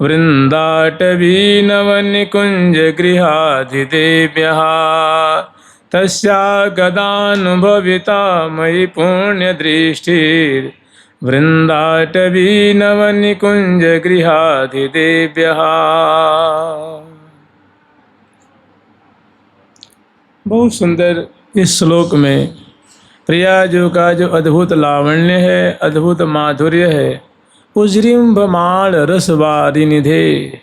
वृन्दाटवी नवनिकुञ्जगृहाधिदेव्यः तस्या गदानुभविता मयि पुण्यदृष्टिर्वृन्दाटवी नवनिकुञ्जगृहाधिदेव्यः। बहुत सुंदर इस श्लोक में प्रियाजू का जो अद्भुत लावण्य है, अद्भुत माधुर्य है, उज्रिम्भमाण रस वारिनिधे,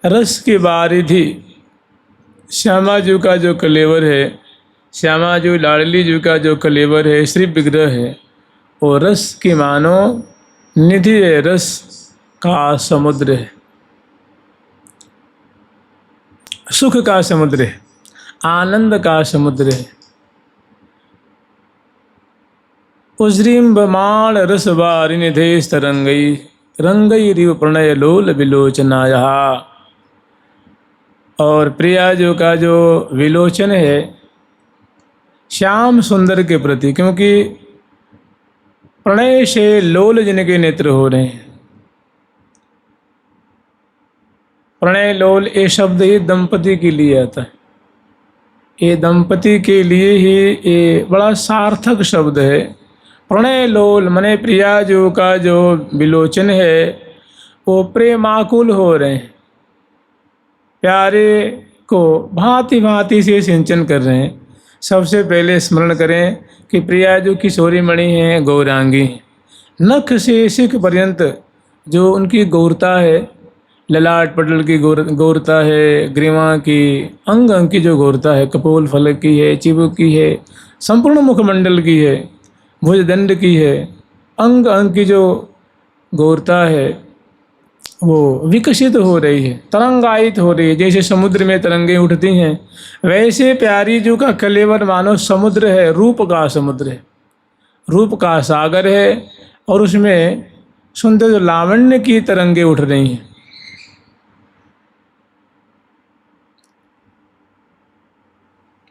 रस की वारिधि श्यामा जी का जो कलेवर है, श्यामा जी लाडली जी का जो कलेवर है, श्री विग्रह है, वो रस की मानो निधि है, रस का समुद्र है, सुख का समुद्र है, आनंद का समुद्र है। उज्रिम्भमाण रस वारिनिधे तरंगई रंगई रिव प्रणय लोल विलोचनाया। और प्रिया जो का जो विलोचन है श्याम सुंदर के प्रति, क्योंकि प्रणय से लोल जिनके नेत्र हो रहे हैं। प्रणय लोल ये शब्द ही दंपति के लिए आता है, ये दंपति के लिए ही ये बड़ा सार्थक शब्द है। प्रणय लोल मने प्रिया जो का जो विलोचन है वो प्रेमाकुल हो रहे हैं, प्यारे को भांति भांति से सिंचन कर रहे हैं। सबसे पहले स्मरण करें कि प्रिया जो किशोरी मणि हैं, गौरांगी, नख से शिख पर्यंत जो उनकी गौरता है, ललाट पटल की गौरता है, ग्रीवा की अंग अंग की जो गौरता है, कपोल फलक की है, चिबुक की है, संपूर्ण मुखमंडल की है, भुजदंड की है, अंग अंग की जो गौरता है वो विकसित हो रही है, तरंगायित हो रही है। जैसे समुद्र में तरंगें उठती हैं, वैसे प्यारी जो का कलेवर मानो समुद्र है, रूप का समुद्र है, रूप का सागर है, और उसमें सुंदर जो लावण्य की तरंगें उठ रही हैं।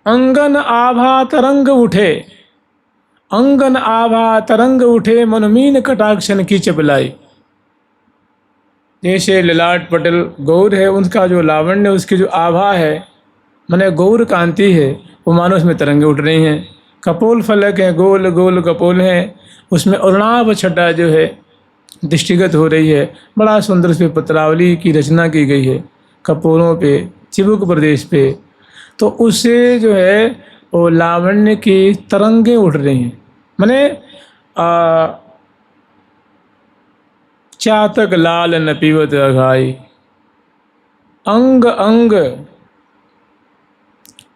अंगन आभा तरंग उठे, अंगन आभा तरंग उठे, मनमीन कटाक्षन की चपलाई। जैसे ललाट पटल गौर है, उनका जो लावण्य, उसकी जो आभा है माने गौर कांति है, वो मानो उसमें तरंगे उठ रही हैं। कपोल फलक है, गोल गोल कपोल हैं, उसमें अरुणाभ छटा जो है दृष्टिगत हो रही है। बड़ा सुंदर उस पर पत्रावली की रचना की गई है, कपोलों पे, चिबुक प्रदेश पे। तो उससे जो है वो लावण्य की तरंगें उठ रही हैं। माने चातक लाल न पीवत अघाई, अंग अंग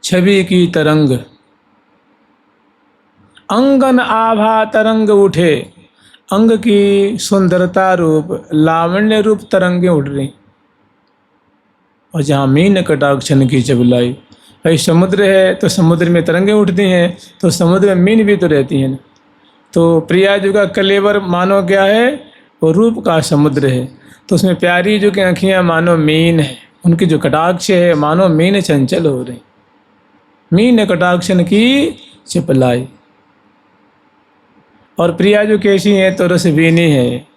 छवि की तरंग, अंगन आभा तरंग उठे, अंग की सुंदरता रूप लावण्य रूप तरंगे उठ रही। और जहाँ मीन कटाक्षन की चबलाई, भाई समुद्र है तो समुद्र में तरंगे उठती हैं, तो समुद्र में मीन भी तो रहती हैं। तो प्रिया जी का कलेवर मानो क्या है, वो रूप का समुद्र है। तो उसमें प्यारी जो की आँखियाँ मानो मीन है, उनकी जो कटाक्ष है मानो मीन चंचल हो रही, मीन कटाक्षन की चिपलाई। और प्रिया जो कैसी है, तो रसभीनी है,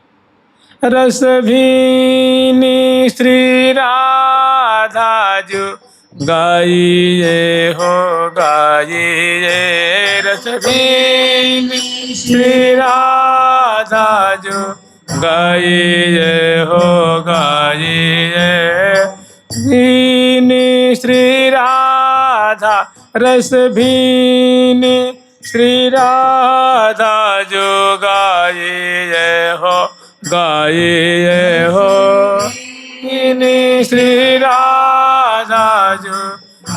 रसभीनी श्री राधा जो गाइए हो गाइए, रसभीनी श्री राधा जो गाइए हो गाइए, भीनी श्री राधा रसभीनी श्री राधा जो गाइए हो गाइए हो, भीनी श्री राधा जो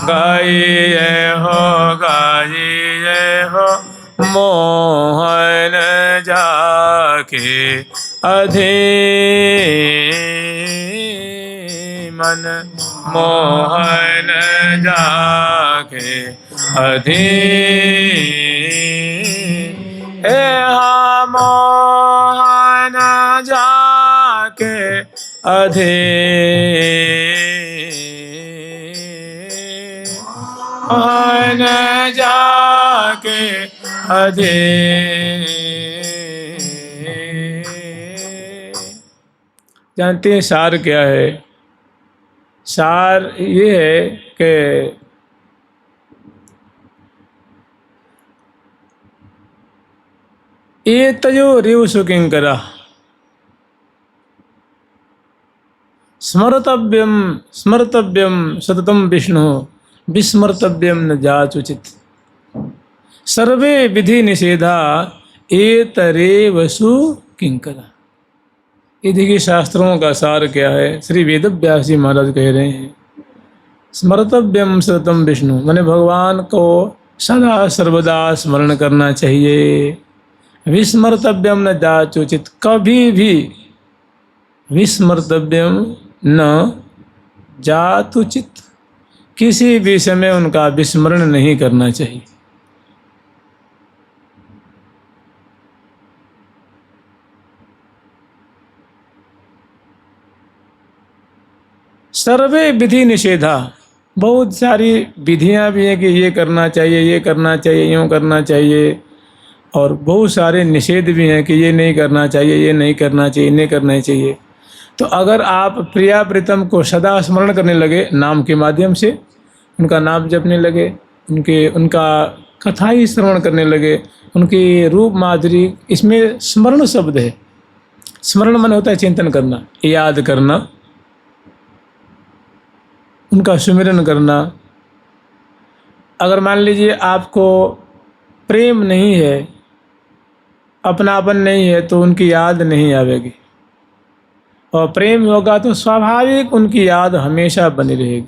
गाइए हो गाइए हो, मोहन जाके अधीमन, मोहन जाके अधीन, मोहन जाके अधीन, मोहन जाके अधीन। जानते हैं सार क्या है? सार ये है कि ये तजो रेव सुकिंकरा स्मर्तव्यम स्मर्तव्यम सततम विष्णु विस्मर्तव्यम न जाचुचित सर्वे विधि निषेधा एतरेव सुकिंकरा। ये देखिए शास्त्रों का सार क्या है। श्री वेदव्यास जी महाराज कह रहे हैं स्मर्तव्यम सततम विष्णु, माने भगवान को सदा सर्वदा स्मरण करना चाहिए। विस्मर्तव्यम न जाचुचित, कभी भी विस्मर्तव्यम न जातुचित, किसी भी समय उनका विस्मरण नहीं करना चाहिए। सर्वे विधि निषेधा, बहुत सारी विधियां भी हैं कि ये करना चाहिए, ये करना चाहिए, यूँ करना चाहिए, और बहुत सारे निषेध भी हैं कि ये नहीं करना चाहिए, ये नहीं करना चाहिए, नहीं करना चाहिए। तो अगर आप प्रिया प्रीतम को सदा स्मरण करने लगे नाम के माध्यम से, उनका नाम जपने लगे, उनका कथा ही श्रवण करने लगे, उनकी रूप माधुरी, इसमें स्मरण शब्द है। स्मरण मन होता है चिंतन करना, याद करना, उनका सुमिरन करना। अगर मान लीजिए आपको प्रेम नहीं है, अपनापन नहीं है, तो उनकी याद नहीं आवेगी, और प्रेम होगा तो स्वाभाविक उनकी याद हमेशा बनी रहेगी।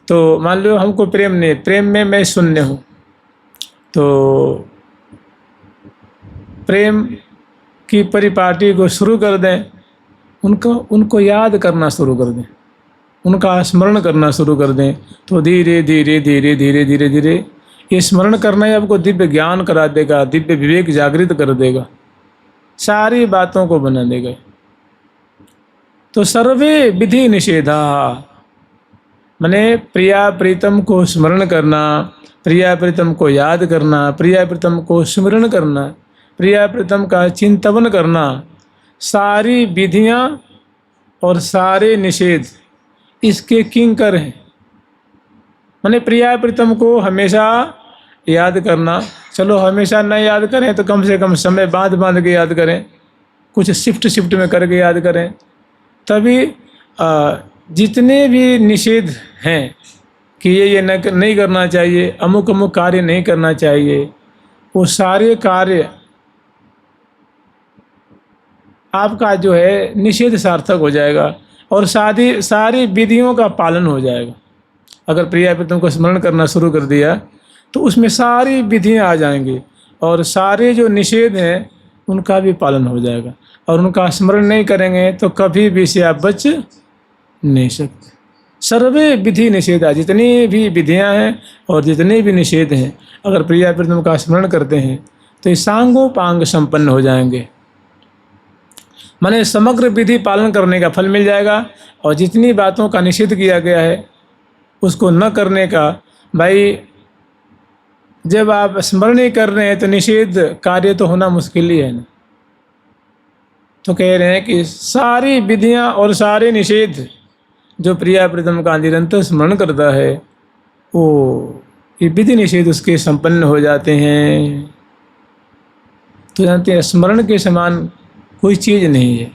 तो मान लो हमको प्रेम नहीं, प्रेम में मैं शून्य हूँ, तो प्रेम की परिपाटी को शुरू कर दें, उनको याद करना शुरू कर दें, उनका स्मरण करना शुरू कर दें, तो धीरे धीरे धीरे धीरे धीरे धीरे ये स्मरण करना ही आपको दिव्य ज्ञान करा देगा, दिव्य विवेक जागृत कर देगा, सारी बातों को बना देगा। तो सर्वे विधि निषेधा, माने प्रिया प्रीतम को स्मरण करना, प्रिया प्रीतम को याद करना, प्रिया प्रीतम को स्मरण करना, प्रिया प्रीतम का चिंतन करना, सारी विधियां और सारे निषेध इसके किंकर हैं। माने प्रिया प्रीतम को हमेशा याद करना, चलो हमेशा न याद करें तो कम से कम समय बांध के याद करें, कुछ शिफ्ट में करके याद करें, तभी जितने भी निषेध हैं कि ये नहीं करना चाहिए, अमुक अमुक कार्य नहीं करना चाहिए, वो सारे कार्य आपका जो है निषेध सार्थक हो जाएगा और सारी विधियों का पालन हो जाएगा। अगर प्रिया प्रीतम को स्मरण करना शुरू कर दिया तो उसमें सारी विधियां आ जाएंगी और सारे जो निषेध हैं उनका भी पालन हो जाएगा, और उनका स्मरण नहीं करेंगे तो कभी भी से आप बच नहीं सकते। सर्वे विधि निषेधा, जितनी भी विधियां हैं और जितने भी निषेध हैं, अगर प्रिया प्रीतम का स्मरण करते हैं तो ये सांगोपांग संपन्न हो जाएंगे। माने समग्र विधि पालन करने का फल मिल जाएगा, और जितनी बातों का निषेध किया गया है उसको न करने का, भाई जब आप स्मरण ही कर रहे हैं तो निषेध कार्य तो होना मुश्किल ही है ना। तो कह रहे हैं कि सारी विधियां और सारे निषेध जो प्रिया प्रीतम का निरंतर स्मरण करता है, वो ये विधि निषेध उसके संपन्न हो जाते हैं। तो जानते हैं स्मरण के समान कोई चीज़ नहीं है।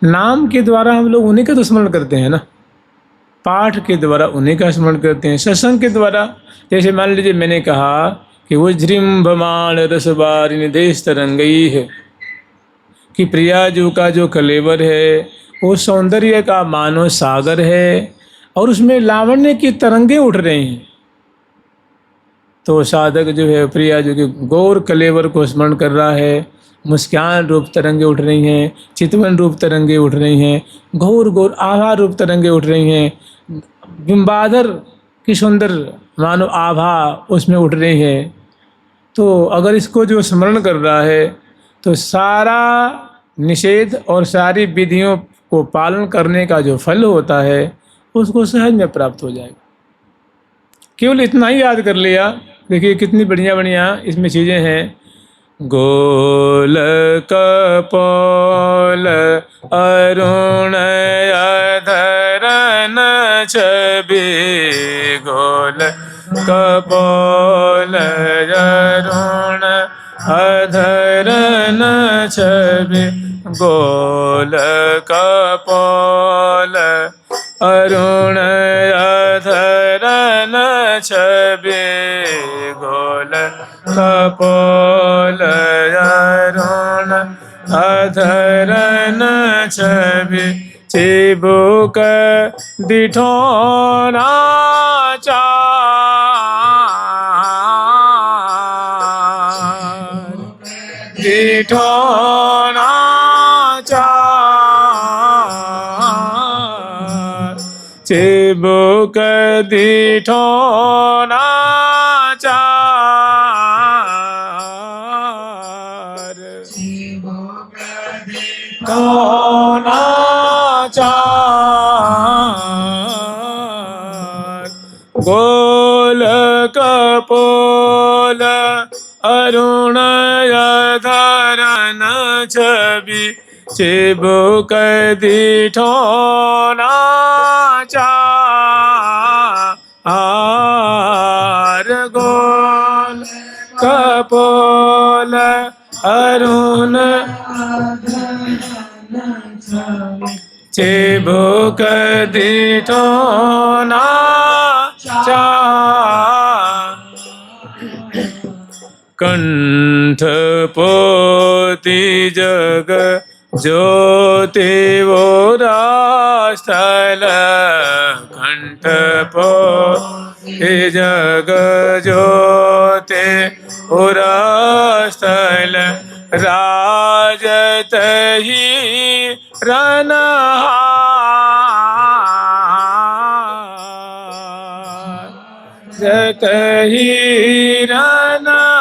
नाम के द्वारा हम लोग उन्हीं का तो स्मरण करते हैं ना, पाठ के द्वारा उन्हीं का स्मरण करते हैं, सत्संग के द्वारा। जैसे मान लीजिए मैंने कहा कि वज्रिम्भमाण रसवारिणी देश तरंगई है, कि प्रिया जी का जो कलेवर है वो सौंदर्य का मानो सागर है और उसमें लावण्य की तरंगें उठ रही हैं। तो साधक जो है प्रिया जी के गौर कलेवर को स्मरण कर रहा है, मुस्कान रूप तरंगे उठ रही हैं, चितवन रूप तरंगे उठ रही हैं, घोर घोर आभा रूप तरंगे उठ रही हैं, बिंबाधर की सुंदर मानो आभा उसमें उठ रही है। तो अगर इसको जो स्मरण कर रहा है तो सारा निषेध और सारी विधियों को पालन करने का जो फल होता है उसको सहज में प्राप्त हो जाएगा। केवल इतना ही याद कर लिया। देखिए कितनी बढ़िया बढ़िया इसमें चीज़ें हैं। गोल कपोल अरुण अधरन छवि गोल कपोल अरुण अधरन छवि गोल कपोल अरुण अधरन छवि गोल कपोल अरुण अधरन छवि चिबुक दिठोना चार दिठोना चार चिबुक दिठोना चार दिठोना चार गोल कपोल अरुण अधरन छवि चिबुक दिठोना चार गोल कपोल अरुण चिबुक दिठोना चार कंठ पोति जग ज्योति वो रास्थल कंठ पोति जग ज्योति वो रास्थल राजत ही रनहार जत ही रनहार।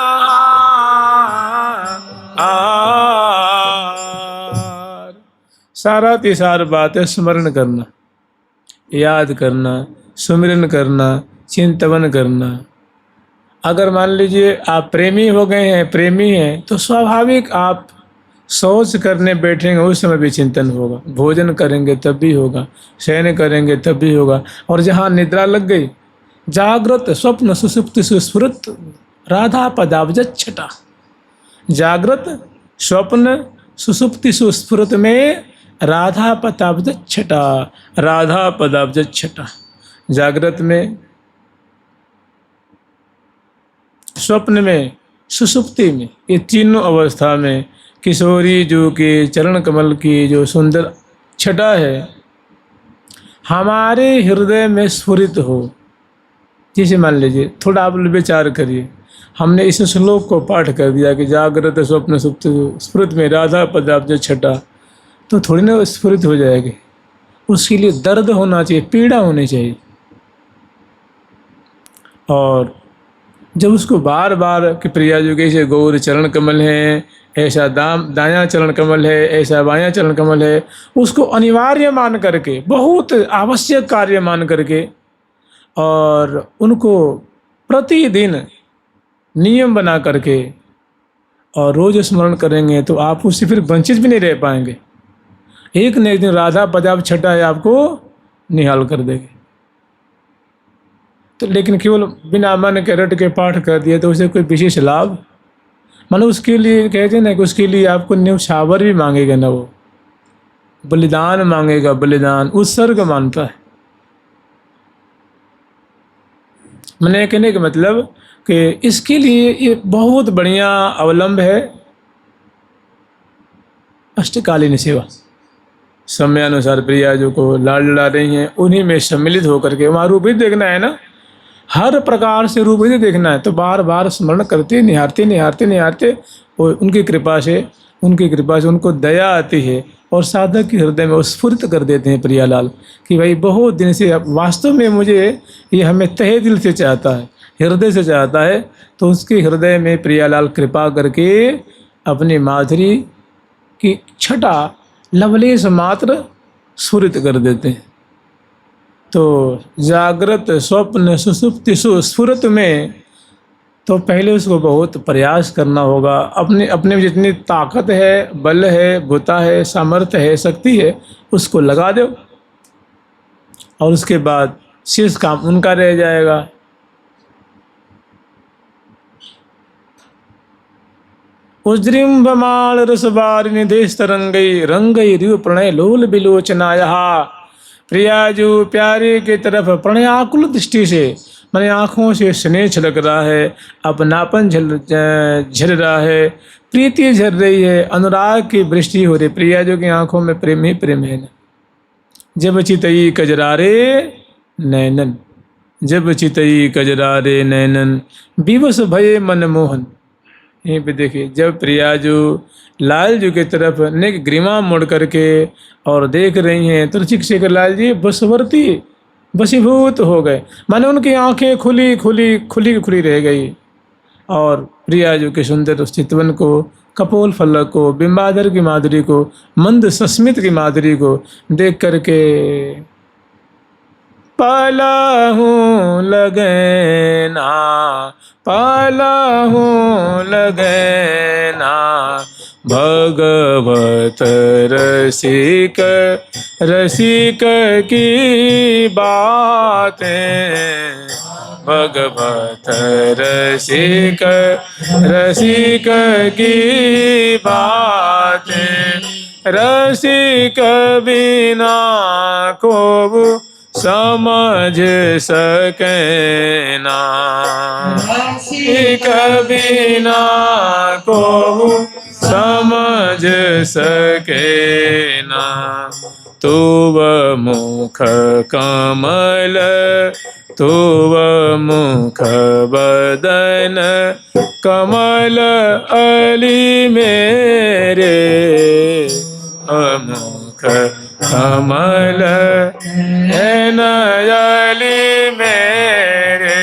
सारा तिसार बातें स्मरण करना, याद करना, सुमिरन करना, चिंतवन करना। अगर मान लीजिए आप प्रेमी हो गए हैं, प्रेमी हैं, तो स्वाभाविक आप सोच करने बैठेंगे उस समय भी चिंतन होगा, भोजन करेंगे तब भी होगा, शयन करेंगे तब भी होगा। और जहाँ निद्रा लग गई, जागृत स्वप्न सुषुप्ति सुस्फुरत राधा पदाब्ज छटा। जागृत स्वप्न सुषुप्ति सुस्फुरत में राधा पदाब्ज छटा, राधा पदाब्ज छटा। जागृत में, स्वप्न में, सुषुप्ति में, ये तीनों अवस्था में किशोरी जो के चरण कमल की जो सुंदर छटा है हमारे हृदय में स्फुरित हो। जैसे मान लीजिए, थोड़ा आप विचार करिए, हमने इस श्लोक को पाठ कर दिया कि जागृत स्वप्न सुप्त स्फुरित में राधा पदाब्ज छटा, तो थोड़ी ना स्फुरित हो जाएगी। उसके लिए दर्द होना चाहिए, पीड़ा होनी चाहिए। और जब उसको बार बार कि प्रिया जो के ऐसे गौर चरण कमल है, ऐसा दायां चरण कमल है, ऐसा बायां चरण कमल है, उसको अनिवार्य मान करके, बहुत आवश्यक कार्य मान करके, और उनको प्रतिदिन नियम बना करके और रोज स्मरण करेंगे तो आप उससे फिर वंचित भी नहीं रह पाएंगे। एक न एक दिन राधा पदाब्ज छटा है आपको निहाल कर देगी। तो लेकिन केवल बिना मन के रट के पाठ कर दिया तो उसे कोई विशेष लाभ, मानो उसके लिए कहते हैं ना कि उसके लिए आपको न्यौछावर भी मांगेगा ना, वो बलिदान मांगेगा, बलिदान उत्सर्ग मानता है। मैंने कहने का मतलब कि इसके लिए ये बहुत बढ़िया अवलंब है अष्टकालीन सेवा। समयानुसार प्रिया जो को लाड लड़ा रही हैं उन्हीं में सम्मिलित होकर के वहाँ रूप ही देखना है ना, हर प्रकार से रूप ही देखना है। तो बार बार स्मरण करते निहारते निहारते निहारते और उनकी कृपा से उनको दया आती है और साधक के हृदय में स्फुरित कर देते हैं प्रियालाल कि भाई बहुत दिन से वास्तव में मुझे ये हमें तहे दिल से चाहता है, हृदय से चाहता है। तो उसके हृदय में प्रियालाल कृपा करके अपनी माधुरी की छटा लवलेश मात्र स्फुरित कर देते हैं। तो जागृत स्वप्न सुषुप्ति सुस्फुरत में तो पहले उसको बहुत प्रयास करना होगा। अपने अपने में जितनी ताकत है, बल है, बुता है, सामर्थ्य है, शक्ति है, उसको लगा दो और उसके बाद शेष काम उनका रह जाएगा। उज्जृंभमाण रसवारिणि देशतरंगई रंगई रिव प्रणय लोल बिलोचनाया। प्रियाजू प्यारे की तरफ प्रणय आकुल दृष्टि से, मैंने आँखों से स्नेह छलक रहा है, अपनापन झल रहा है, प्रीति झल रही है, अनुराग की वृष्टि हो रही। प्रियाजू की आंखों में प्रेम ही प्रेम है। जब चितई कजरारे नैनन, जब चितई कजरारे नैनन, विवश भये मनमोहन। यहीं पे देखिए, जब प्रियाजू लालजू की तरफ नेक ग्रीमा मोड़ करके और देख रही हैं तो ऋषिकेश लाल जी बसवर्ती वशीभूत हो गए। माने उनकी आंखें खुली खुली खुली खुली रह गई और प्रियाजू के सुंदर चितवन को, कपोल फलक को, बिंबाधर की माधुरी को, मंद सस्मित की माधुरी को देख करके पाला हूँ लगना, पाला हूँ लगना, भगवत रसिक रसिक की बातें, भगवत रसिक रसिक की बातें, रसिक बिना को समझ सके ना, रसिक बिना को समझ सके ना। तुव मुख कमल, तुव मुख बदन, कमल अली मेरे, मुख कमल नयली मेरे।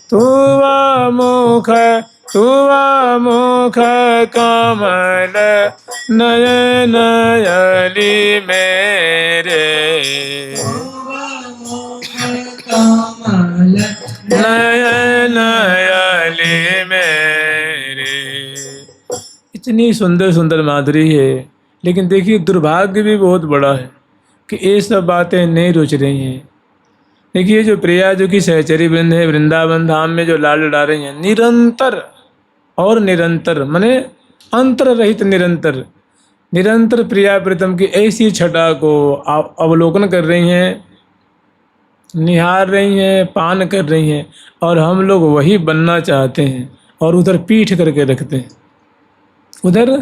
तुवा मुख, तुवा मुख कमल नयन नयली मेरे, नयन नयली मेरे। इतनी सुंदर सुंदर माधुरी है, लेकिन देखिए दुर्भाग्य भी बहुत बड़ा है कि ये सब बातें नहीं रुच रही हैं। देखिए जो प्रियाजू की सहचरी वृंद है, वृंदावन धाम में जो लाल लड़ा रही हैं, निरंतर और निरंतर, माने अंतर रहित निरंतर, निरंतर प्रिया प्रीतम की ऐसी छटा को अवलोकन कर रही हैं, निहार रही हैं, पान कर रही हैं, और हम लोग वही बनना चाहते हैं और उधर पीठ करके रखते हैं, उधर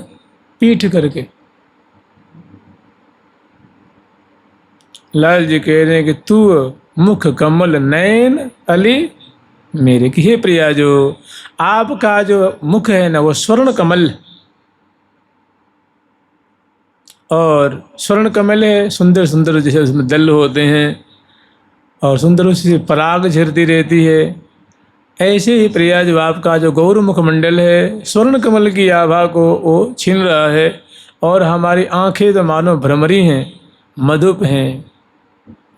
पीठ करके। लाल जी कह रहे हैं कि तू मुख कमल नयन अली मेरे की। हे प्रिया, जो आपका जो मुख है ना वो स्वर्ण कमल, और स्वर्ण कमल है, सुंदर सुंदर जैसे उसमें दल होते हैं और सुंदर उससे पराग झरती रहती है। ऐसे ही प्रिया जो आपका जो गौर मुखमंडल है, स्वर्ण कमल की आभा को वो छीन रहा है, और हमारी आंखें तो मानो भ्रमरी हैं, मधुप हैं,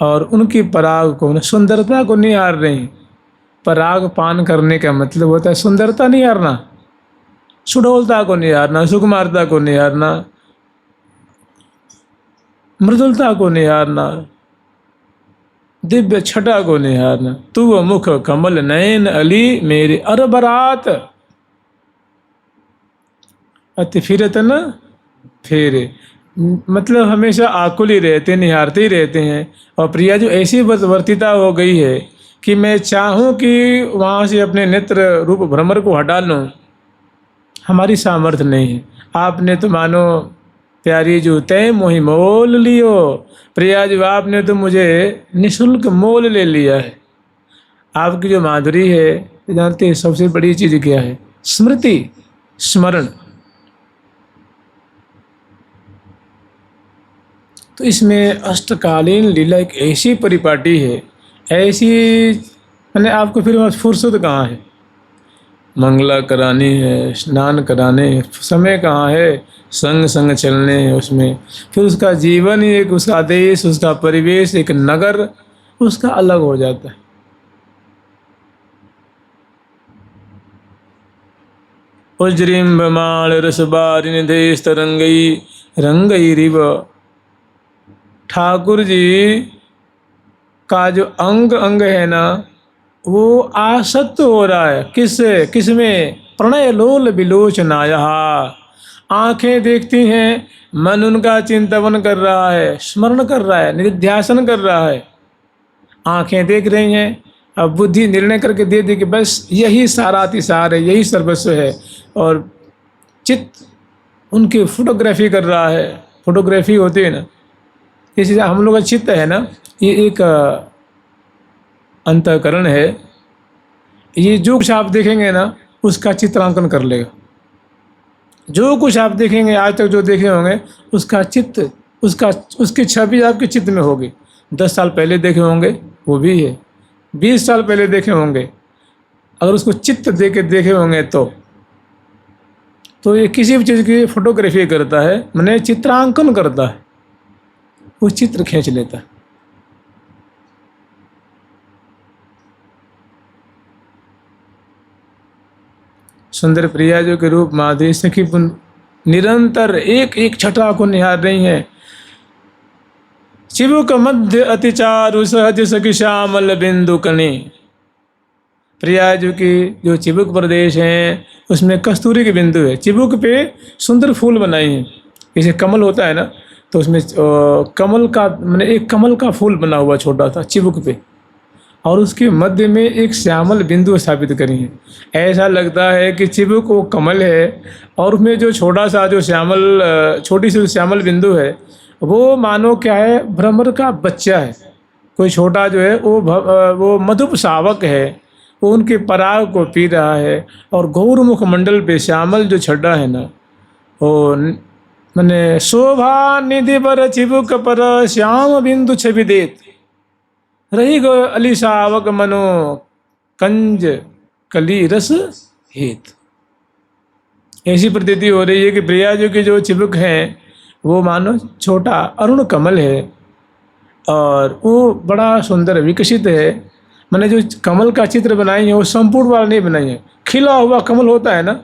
और उनकी पराग को, सुंदरता को निहार रहे हैं। पराग पान करने का मतलब होता है सुंदरता निहारना, सुडौलता को निहारना, सुकुमारता को निहारना, मृदुलता को निहारना, दिव्य छटा को निहारना। तू वो मुख कमल नयन अली मेरे अरबरात अति फिरत न फेरे, मतलब हमेशा आकुल ही रहते, निहारते ही रहते हैं। और प्रिया जो ऐसी वर्तिता हो गई है कि मैं चाहूँ कि वहाँ से अपने नेत्र रूप भ्रमर को हटा लूँ, हमारी सामर्थ्य नहीं है। आपने तो मानो प्यारी जो तय मोहि मोल लियो, प्रिया जो आपने तो मुझे निःशुल्क मोल ले लिया है। आपकी जो माधुरी है, जानते हैं सबसे बड़ी चीज़ क्या है? स्मृति, स्मरण। तो इसमें अष्टकालीन लीला एक ऐसी परिपाटी है, ऐसी, मैंने आपको फिर फुर्सत कहाँ है, मंगला करानी है, स्नान कराने हैं, समय कहाँ है, संग संग चलने हैं उसमें। फिर उसका जीवन ही एक, उसका देश, उसका परिवेश, एक नगर उसका अलग हो जाता है। उज्रिम्बमाण रसबारिनिधेश तरंगई रंगई रिव। ठाकुर जी का जो अंग अंग है ना, वो आसक्त हो रहा है किससे, किसमें? प्रणय लोल विलोचनाया। आंखें देखती हैं, मन उनका चिंतन कर रहा है, स्मरण कर रहा है, निध्यासन कर रहा है। आंखें देख रही हैं, अब बुद्धि निर्णय करके दे दी कि बस यही सारातिसार है, यही सर्वस्व है। और चित्त उनकी फोटोग्राफी कर रहा है। फोटोग्राफी होती है ना, इसी हम लोग का चित्त है ना, ये एक अंतःकरण है। ये जो कुछ आप देखेंगे ना, उसका चित्रांकन कर लेगा। जो कुछ आप देखेंगे आज तक जो देखे होंगे, उसका चित्त, उसकी छवि आपके चित्त में होगी। 10 साल पहले देखे होंगे वो भी है, 20 साल पहले देखे होंगे, अगर उसको चित्त दे के देखे होंगे तो ये किसी भी चीज़ की फोटोग्राफी करता है, माने चित्रांकन करता है, वो चित्र खींच लेता है। सुंदर प्रिया जो के रूप माधुरी सखी निरंतर एक एक छटा को निहार रही हैं। चिबुक मध्य अतिचारु सहज सखी श्यामल बिंदु कणी। प्रिया जो की जो चिबुक प्रदेश है, उसमें कस्तूरी के बिंदु है। चिबुक पे सुंदर फूल बनाई हैं, जैसे कमल होता है ना, तो उसमें कमल का मैंने एक कमल का फूल बना हुआ छोटा सा चिबुक पे, और उसके मध्य में एक श्यामल बिंदु स्थापित करी है। ऐसा लगता है कि चिबुक वो कमल है, और उसमें जो छोटा सा जो श्यामल छोटी सी श्यामल बिंदु है, वो मानो क्या है, भ्रमर का बच्चा है। कोई छोटा जो है वो मधुप शावक है, वो उनके पराग को पी रहा है। और गौरमुख मंडल पे श्यामल जो छड्डा है ना, वो मैंने शोभा निधि पर चिबुक पर श्याम बिंदु छवि देत, रही गो अली शावक मनो कंज कली रस हेत। ऐसी प्रतीति हो रही है कि प्रिया जी की जो चिबुक है वो मानो छोटा अरुण कमल है, और वो बड़ा सुंदर विकसित है। मैंने जो कमल का चित्र बनाई है वो संपूर्ण वाला नहीं बनाई है, खिला हुआ कमल होता है ना,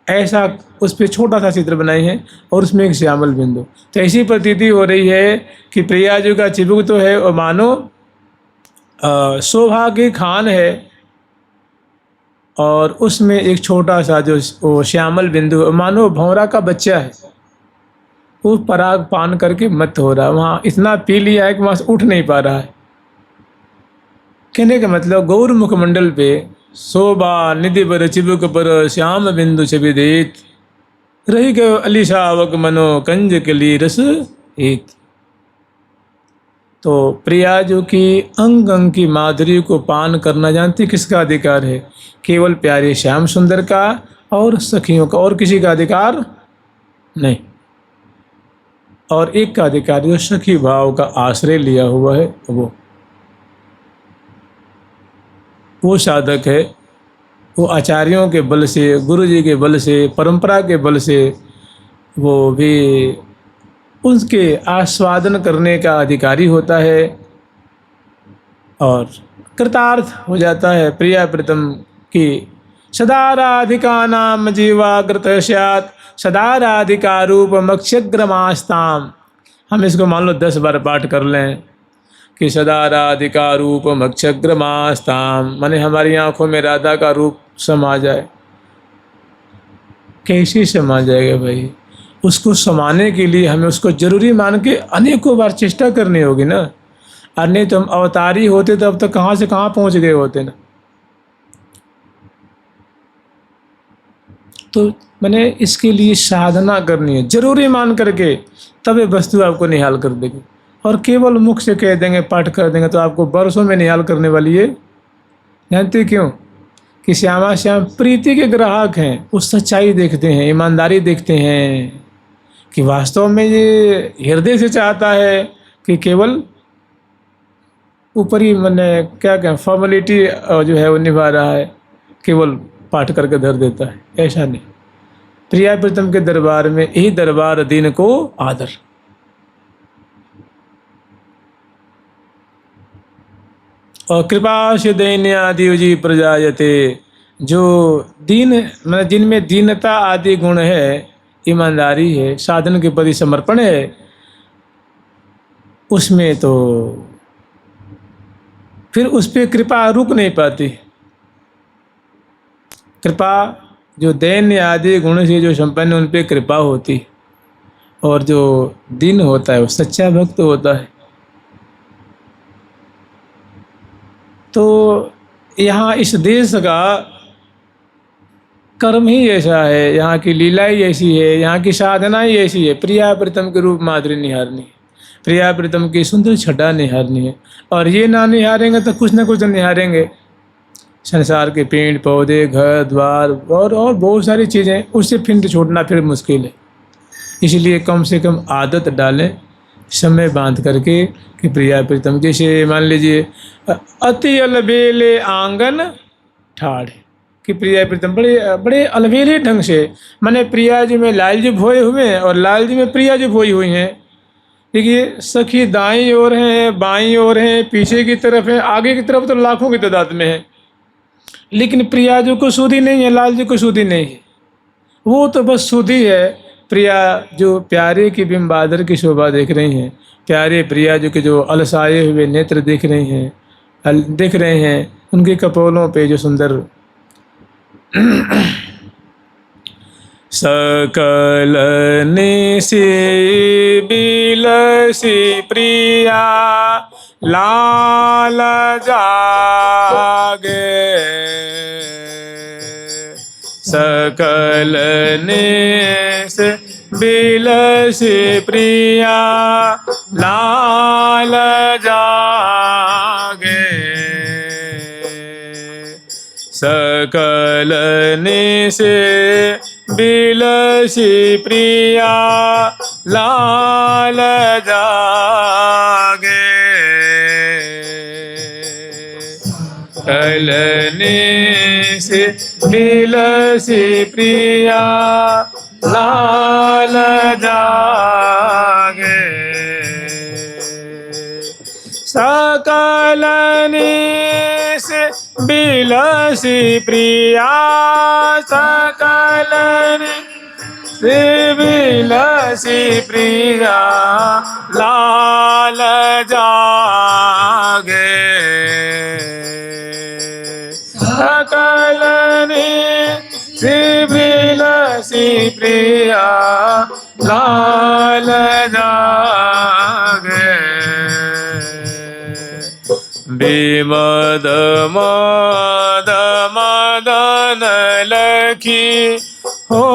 ऐसा उस पर छोटा सा चित्र बनाई है, और उसमें एक श्यामल बिंदु। तो ऐसी प्रतीति हो रही है कि प्रिया जी का चिबुक तो है, और मानो शोभा की खान है, और उसमें एक छोटा सा जो वो श्यामल बिंदु मानो भंवरा का बच्चा है, वो पराग पान करके मत हो रहा है। वहाँ इतना पी लिया है कि वहाँ से उठ नहीं पा रहा है। कहने का मतलब गौर मुखमंडल पे शोभा निधि पर चिबुक पर श्याम बिंदु छवि देत, रही गयो अली शावक मनो कंज कली रस हेत। तो प्रिया जो कि अंग अंग की माधुरी को पान करना जानती, किसका अधिकार है? केवल प्यारे श्याम सुंदर का और सखियों का, और किसी का अधिकार नहीं। और एक का अधिकार जो सखी भाव का आश्रय लिया हुआ है, वो साधक है। वो आचार्यों के बल से, गुरु जी के बल से, परंपरा के बल से वो भी उसके आस्वादन करने का अधिकारी होता है, और कृतार्थ हो जाता है। प्रिया प्रीतम की सदा राधिका नाम जीवाकृत स्यात्, सदा राधिका रूप मक्षग्रमास्ताम। हम इसको मान लो 10 बार पाठ कर लें कि सदा राधिका रूप मक्षग्रमास्ताम, माने हमारी आंखों में राधा का रूप समा जाए। कैसे समा जाएगा भाई? उसको समाने के लिए हमें उसको जरूरी मान के अनेकों बार चेष्टा करनी होगी ना, और नहीं तो हम अवतारी होते तो अब तक कहाँ से कहाँ पहुँच गए होते ना। तो मैंने इसके लिए साधना करनी है, जरूरी मान करके, तब ये वस्तु आपको निहाल कर देगी। और केवल मुख से कह देंगे, पाठ कर देंगे, तो आपको बरसों में निहाल करने वाली है। जानते क्यों? कि श्यामा श्याम प्रीति के ग्राहक हैं, वो सच्चाई देखते हैं, ईमानदारी देखते हैं, कि वास्तव में ये हृदय से चाहता है कि केवल ऊपरी मैंने क्या फॉर्मेलिटी जो है वो निभा रहा है, केवल पाठ करके धर देता है, ऐसा नहीं। प्रिया प्रीतम के दरबार में यही दरबार दीन को आदर। और कृपा से दैन्यादिवजी प्रजायते, जो दीन मतलब जिनमें दीनता आदि गुण है, ईमानदारी है, साधन के प्रति समर्पण है, उसमें तो फिर उस पर कृपा रुक नहीं पाती। कृपा जो दैन्य आदि गुण से जो संपन्न, उन पे कृपा होती, और जो दीन होता है वो सच्चा भक्त होता है। तो यहाँ इस देश का कर्म ही ऐसा है, यहाँ की लीला ही ऐसी है, यहाँ की साधना ही ऐसी है। प्रिया प्रीतम के रूप माधुरी निहारनी, प्रिया प्रीतम की सुंदर छटा निहारनी है। और ये ना निहारेंगे तो कुछ ना कुछ तो निहारेंगे। संसार के पेड़ पौधे, घर द्वार और बहुत सारी चीज़ें, उससे फिर छोड़ना फिर मुश्किल है। इसलिए कम से कम आदत डालें समय बांध करके कि प्रिया प्रीतम, जैसे मान लीजिए अति अलबेले आंगन ठाड़, कि प्रिया प्रीतम बड़े बड़े अलबेले ढंग से, माने प्रिया जी में लाल जी भोए हुए हैं और लाल जी में प्रिया जी भोई हुई हैं। देखिए सखी दाईं ओर हैं, बाईं ओर हैं, पीछे की तरफ है, आगे की तरफ तो लाखों की तादाद में है, लेकिन प्रिया जी को सुधी नहीं है, लाल जी को सुधी नहीं है। वो तो बस सुधी है। प्रिया जो प्यारे की बिंबादर की शोभा देख रही हैं, प्यारे प्रिया जो के जो अलसाए हुए नेत्र देख रही हैं, उनके कपोलों पे जो सुंदर सकल निसी बिलसी प्रिया लाल जागे, सकल निस बिलसी प्रिया लाल जागे, सकल निस बिलसी प्रिया लाल जागे, कलने से बिलसी प्रिया लाल जागे, सकलने से बिलसी प्रिया, सकलने से बिलसी प्रिया लाल जागे, सकलने से बिलसी प्रिया लाल जागे, विमद मद मदन लखी हो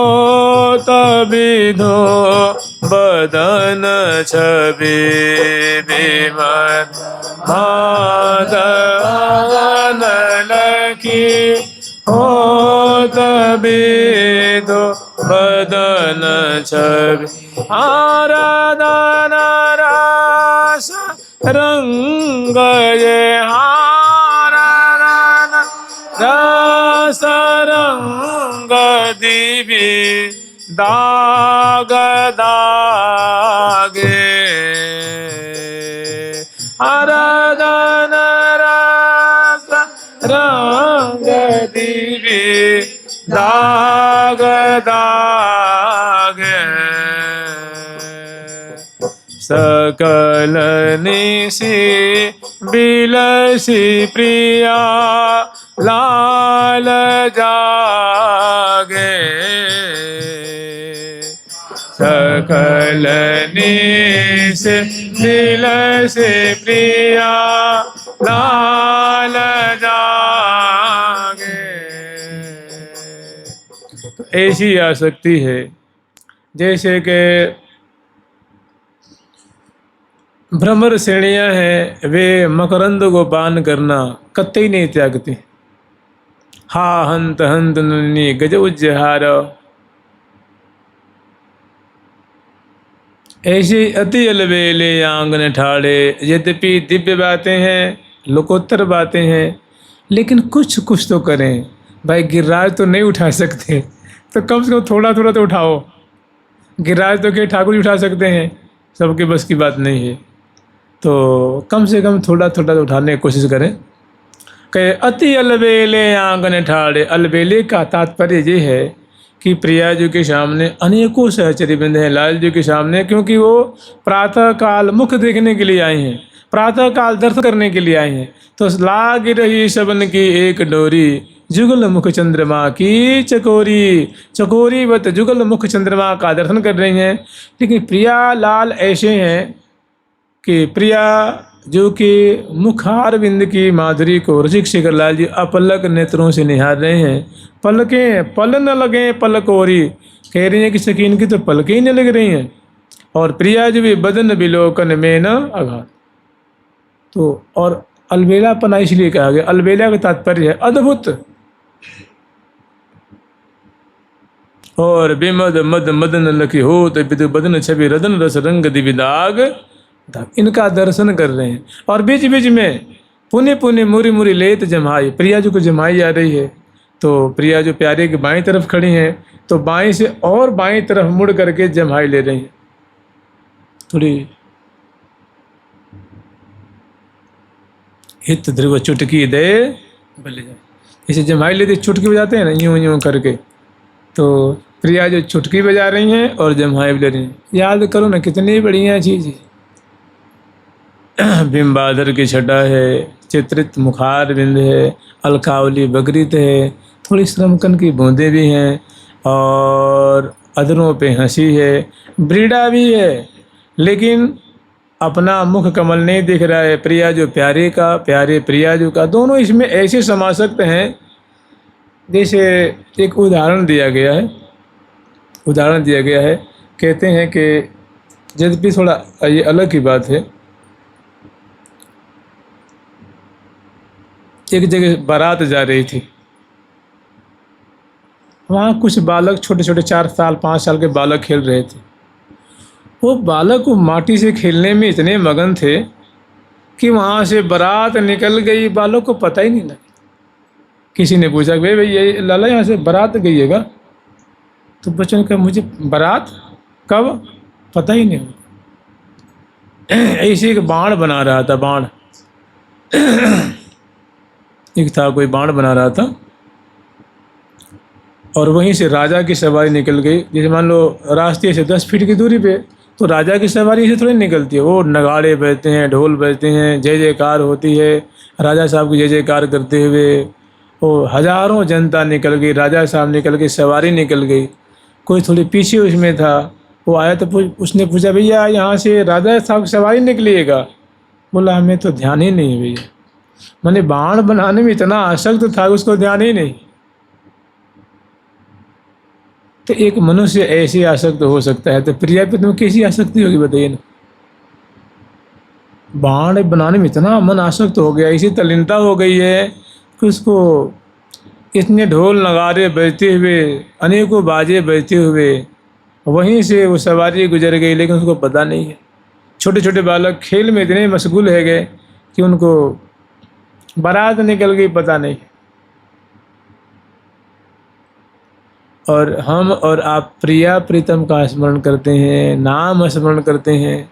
तबिधो बदन छवि, विमद मदन लखी हो तबिधो बदन छवि, आराधन रस रंग ये आराधन रस रंग दिवी दाग दागे, आराधन रस रंग दिवी दाग दागे, सकल निसी बिलसी प्रिया लाल जागे, सकल निसी बिलसी प्रिया लाल जागे। तो ऐसी आसक्ति है जैसे कि भ्रमर श्रेणियाँ हैं, वे मकरंद को पान करना कतई नहीं त्यागती। हा हंत हंत नन्नी गज उज्जहार, ऐसे अति अलबेले आंगन ठाड़े। यद्यपि दिव्य बातें हैं, लोकोत्तर बातें हैं, लेकिन कुछ कुछ तो करें भाई। गिरिराज तो नहीं उठा सकते तो कम से कम थोड़ा थोड़ा तो उठाओ। गिरिराज तो क्या ठाकुर ही उठा सकते हैं, सबके बस की बात नहीं है। तो कम से कम थोड़ा थोड़ा तो उठाने की कोशिश करें। कहे अति अलबेले आंगन ठाड़े। अलबेले का तात्पर्य ये है कि प्रिया जी के सामने अनेकों सहचरी बिंद हैं लाल जी के सामने, क्योंकि वो प्रातः काल मुख देखने के लिए आए हैं, प्रातः काल दर्शन करने के लिए आए हैं। तो लाग रही सबन की एक डोरी, जुगल मुख चंद्रमा की चकोरी। चकोरी वत जुगल मुख चंद्रमा का दर्शन कर रही हैं। लेकिन प्रिया लाल ऐसे हैं कि प्रिया जो कि मुखार बिंद की माधुरी को रसिक शेखर लाल जी अपलक नेत्रों से निहार रहे हैं। पलकें पल न लगे पलकोरी, कह रही हैं कि सकीन की तो पलकें ही न लग रही हैं। और प्रिया जो भी बदन बिलोकन में न आघात। तो और अलबेलापना इसलिए कहा गया, अलबेला का तात्पर्य है अद्भुत। और बेमद मद मदन लखी हो तो विद बदन छवि रदन रस रंग दिविदाग, इनका दर्शन कर रहे हैं। और बीच बीच में पुने पुने मुरी मुरी लेत जमाई, प्रिया जी को जमाई आ रही है। तो प्रिया जो प्यारे की बाईं तरफ खड़ी हैं, तो बाईं से और बाईं तरफ मुड़ करके जमाई ले रही हैं। थोड़ी हित ध्रुव चुटकी दे बले जाए, इसे जमाई लेते चुटकी बजाते हैं ना, यूं यूं करके। तो प्रिया जो चुटकी बजा रही हैं और जमाई भी ले रही हैं। याद करो ना कितनी बढ़िया चीज़ है। बिंबाधर की छटा है, चित्रित मुखार बिंद है, अलकावली बगरित है, थोड़ी श्रमकन की बूंदें भी हैं, और अधरों पे हंसी है, ब्रीडा भी है, लेकिन अपना मुख कमल नहीं दिख रहा है। प्रिया जो प्यारे का, प्यारे प्रिया जो का, दोनों इसमें ऐसे समा सकते हैं। जैसे एक उदाहरण दिया गया है, कहते हैं कि यद्यपि थोड़ा ये अलग की बात है, एक जगह बारात जा रही थी, वहाँ कुछ बालक छोटे छोटे 4 साल 5 साल के बालक खेल रहे थे। वो बालक को माटी से खेलने में इतने मगन थे कि वहाँ से बारात निकल गई, बालक को पता ही नहीं लगा। किसी ने पूछा भाई भाई ये लाला यहाँ से बारात गई है क्या? तो बच्चों ने कहा मुझे बारात कब, पता ही नहीं। ऐसे एक बाण बना रहा था, बाण एक था, कोई बाण बना रहा था, और वहीं से राजा की सवारी निकल गई। जैसे मान लो रास्ते से 10 फीट की दूरी पे, तो राजा की सवारी से थोड़ी निकलती है। वो नगाड़े बजते हैं, ढोल बजते हैं, जय जयकार होती है, राजा साहब की जय जयकार करते हुए वो हजारों जनता निकल गई, राजा साहब निकल गए, सवारी निकल गई। कोई थोड़ी पीछे उसमें था, वो आया तो उसने पूछा भैया यहाँ से राजा साहब की सवारी निकलिएगा? बोला हमें तो ध्यान ही नहीं है भैया। मैंने बाण बनाने में इतना आसक्त था उसको ध्यान ही नहीं। तो एक मनुष्य ऐसे आसक्त हो सकता है, तो प्रिया पे तुम्हें कैसी आसक्ति होगी बताइए ना। बाण बनाने में इतना मन आसक्त हो गया, इसी तल्लीनता हो गई है कि उसको इतने ढोल नगारे बजते हुए, अनेकों बाजे बजते हुए वहीं से वो सवारी गुजर गई, लेकिन उसको पता नहीं है। छोटे छोटे बालक खेल में इतने मशगूल है गए कि उनको बारात निकल गई, पता नहीं। और हम और आप प्रिया प्रीतम का स्मरण करते हैं, नाम स्मरण करते हैं।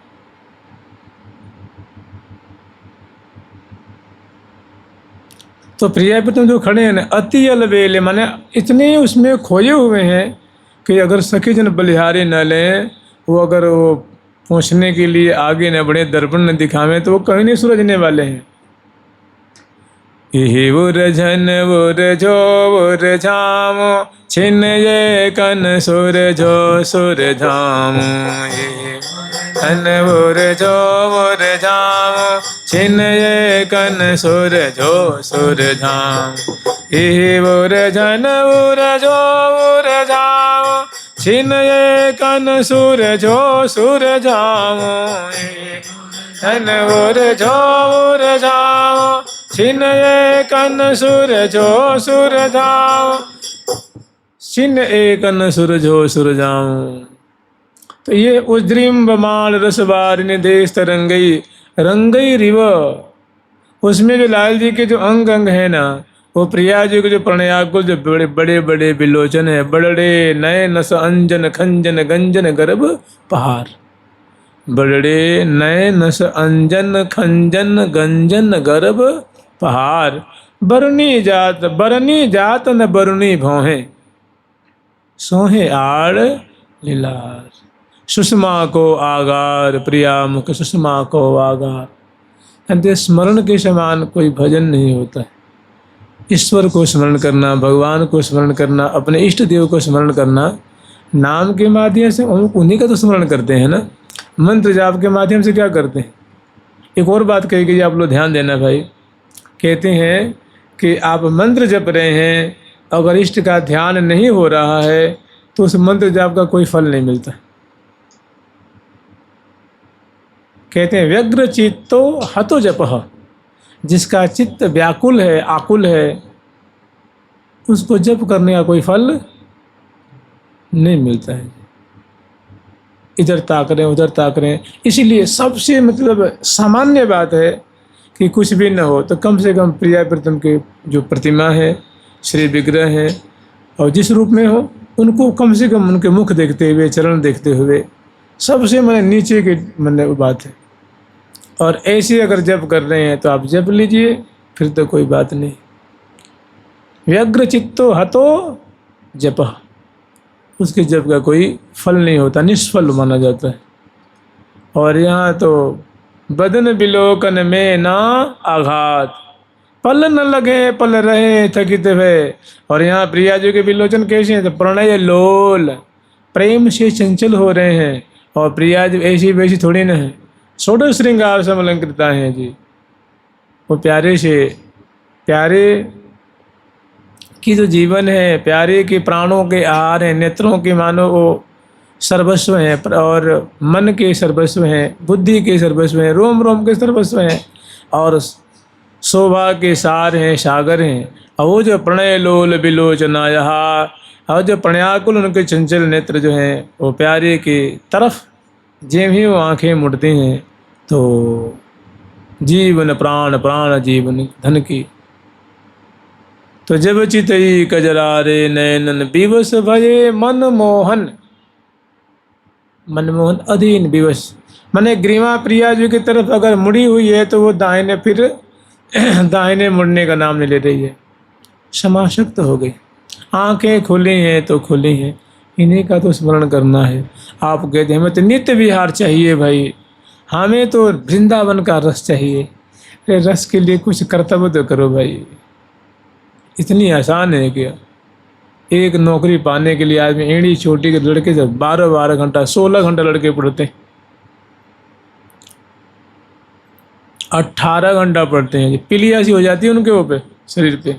तो प्रिया प्रीतम जो खड़े हैं ना, अति अलबेले माने इतने उसमें खोए हुए हैं कि अगर सखी जन बलिहारी न लें, वो अगर वो पहुँचने के लिए आगे न बढ़े, दर्पण न दिखावें, तो वो कहीं नहीं सुलझने वाले हैं। इहि उरझन उरझो उरझामो, छिन ये कन सुरझो सुरझामो। धन उरझो उरझामो, छिन ये कन सुरझो सुरझामो। इहि उरझन उरझो उरझामो, छिन ये कन सुरझो सुरझामो। धन उरझो उरझामो, छिन ये कन सुरझो सुरझाओ। छिन एक कन सुरझो सुरझाओ। तो ये उद्रिम बमाल रसबारिन देश रंगई रंगई रिव, उसमें जो लाल जी के जो अंग अंग है ना, वो प्रिया जी के जो प्रणयाकुल जो बड़े बड़े बड़े बिलोचन है, बड़े नए नस अंजन खंजन गंजन गर्भ पहाड़। बड़े नए नस अंजन खंजन गंजन गर्भ पहाड़। बरनी जात न बरुनी भौहें, सोहे आड़ लीलार। सुषमा को आगार प्रिया मुख सुषमा को आगार। कहते स्मरण के समान कोई भजन नहीं होता है। ईश्वर को स्मरण करना, भगवान को स्मरण करना, अपने इष्ट देव को स्मरण करना, नाम के माध्यम से हम उन्हीं का तो स्मरण करते हैं ना। मंत्र जाप के माध्यम से क्या करते हैं। एक और बात कही गई, आप लोग ध्यान देना भाई। कहते हैं कि आप मंत्र जप रहे हैं, अगर इष्ट का ध्यान नहीं हो रहा है तो उस मंत्र जाप का कोई फल नहीं मिलता। कहते हैं व्यग्र चित्तो हतो जपः, जिसका चित्त व्याकुल है, आकुल है, उसको जप करने का कोई फल नहीं मिलता है। इधर ताक रहे उधर ताक रहे। इसीलिए सबसे मतलब सामान्य बात है कि कुछ भी न हो तो कम से कम प्रिया प्रीतम के जो प्रतिमा है, श्री विग्रह है, और जिस रूप में हो उनको कम से कम उनके मुख देखते हुए, चरण देखते हुए, सबसे मैंने नीचे की मैंने बात है। और ऐसे अगर जप कर रहे हैं तो आप जप लीजिए, फिर तो कोई बात नहीं। व्यग्र चित्तो हतो जपः, उसके जप का कोई फल नहीं होता, निष्फल माना जाता है। और यहाँ तो बदन बिलोकन में ना आघात, पल न लगे पल रहे थकित हुए। और यहाँ प्रिया जी के बिलोचन कैसे हैं, तो प्रणय लोल, प्रेम से चंचल हो रहे हैं। और प्रिया जी ऐसी वैसी थोड़ी न है, षोडश श्रृंगार से अलंकृता हैं जी। वो प्यारे से प्यारे की जो जीवन है, प्यारे के प्राणों के आहार हैं, नेत्रों के मानो वो सर्वस्व हैं, और मन के सर्वस्व हैं, बुद्धि के सर्वस्व हैं, रोम रोम के सर्वस्व हैं, और शोभा के सार हैं, सागर हैं। और वो जो प्रणय लोल बिलोचना यहाँ, और जो प्रणयाकुल उनके चंचल नेत्र जो हैं, वो प्यारे के तरफ जेम ही वो आँखें मुड़ती हैं तो जीवन प्राण प्राण जीवन धन की। तो जब चितई कजरारे नैनन विवश भये मनमोहन, मनमोहन अधीन विवश, माने ग्रीवा प्रिया जी की तरफ अगर मुड़ी हुई है तो वो दाहिने फिर दाहिने मुड़ने का नाम नहीं ले रही है, समाशक्त हो गई। आंखें खुली हैं तो खुली हैं, इन्हीं का तो स्मरण करना है। आप कहते हैं हमें तो नित्य विहार चाहिए भाई, हमें तो वृंदावन का रस चाहिए। अरे रस के लिए कुछ कर्तव्य तो करो भाई, इतनी आसान है क्या। एक नौकरी पाने के लिए आदमी एड़ी छोटी के लड़के जब 12 घंटा 16 घंटा लड़के पढ़ते, 18 घंटा पढ़ते हैं। पीलिया सी हो जाती है उनके ऊपर शरीर पे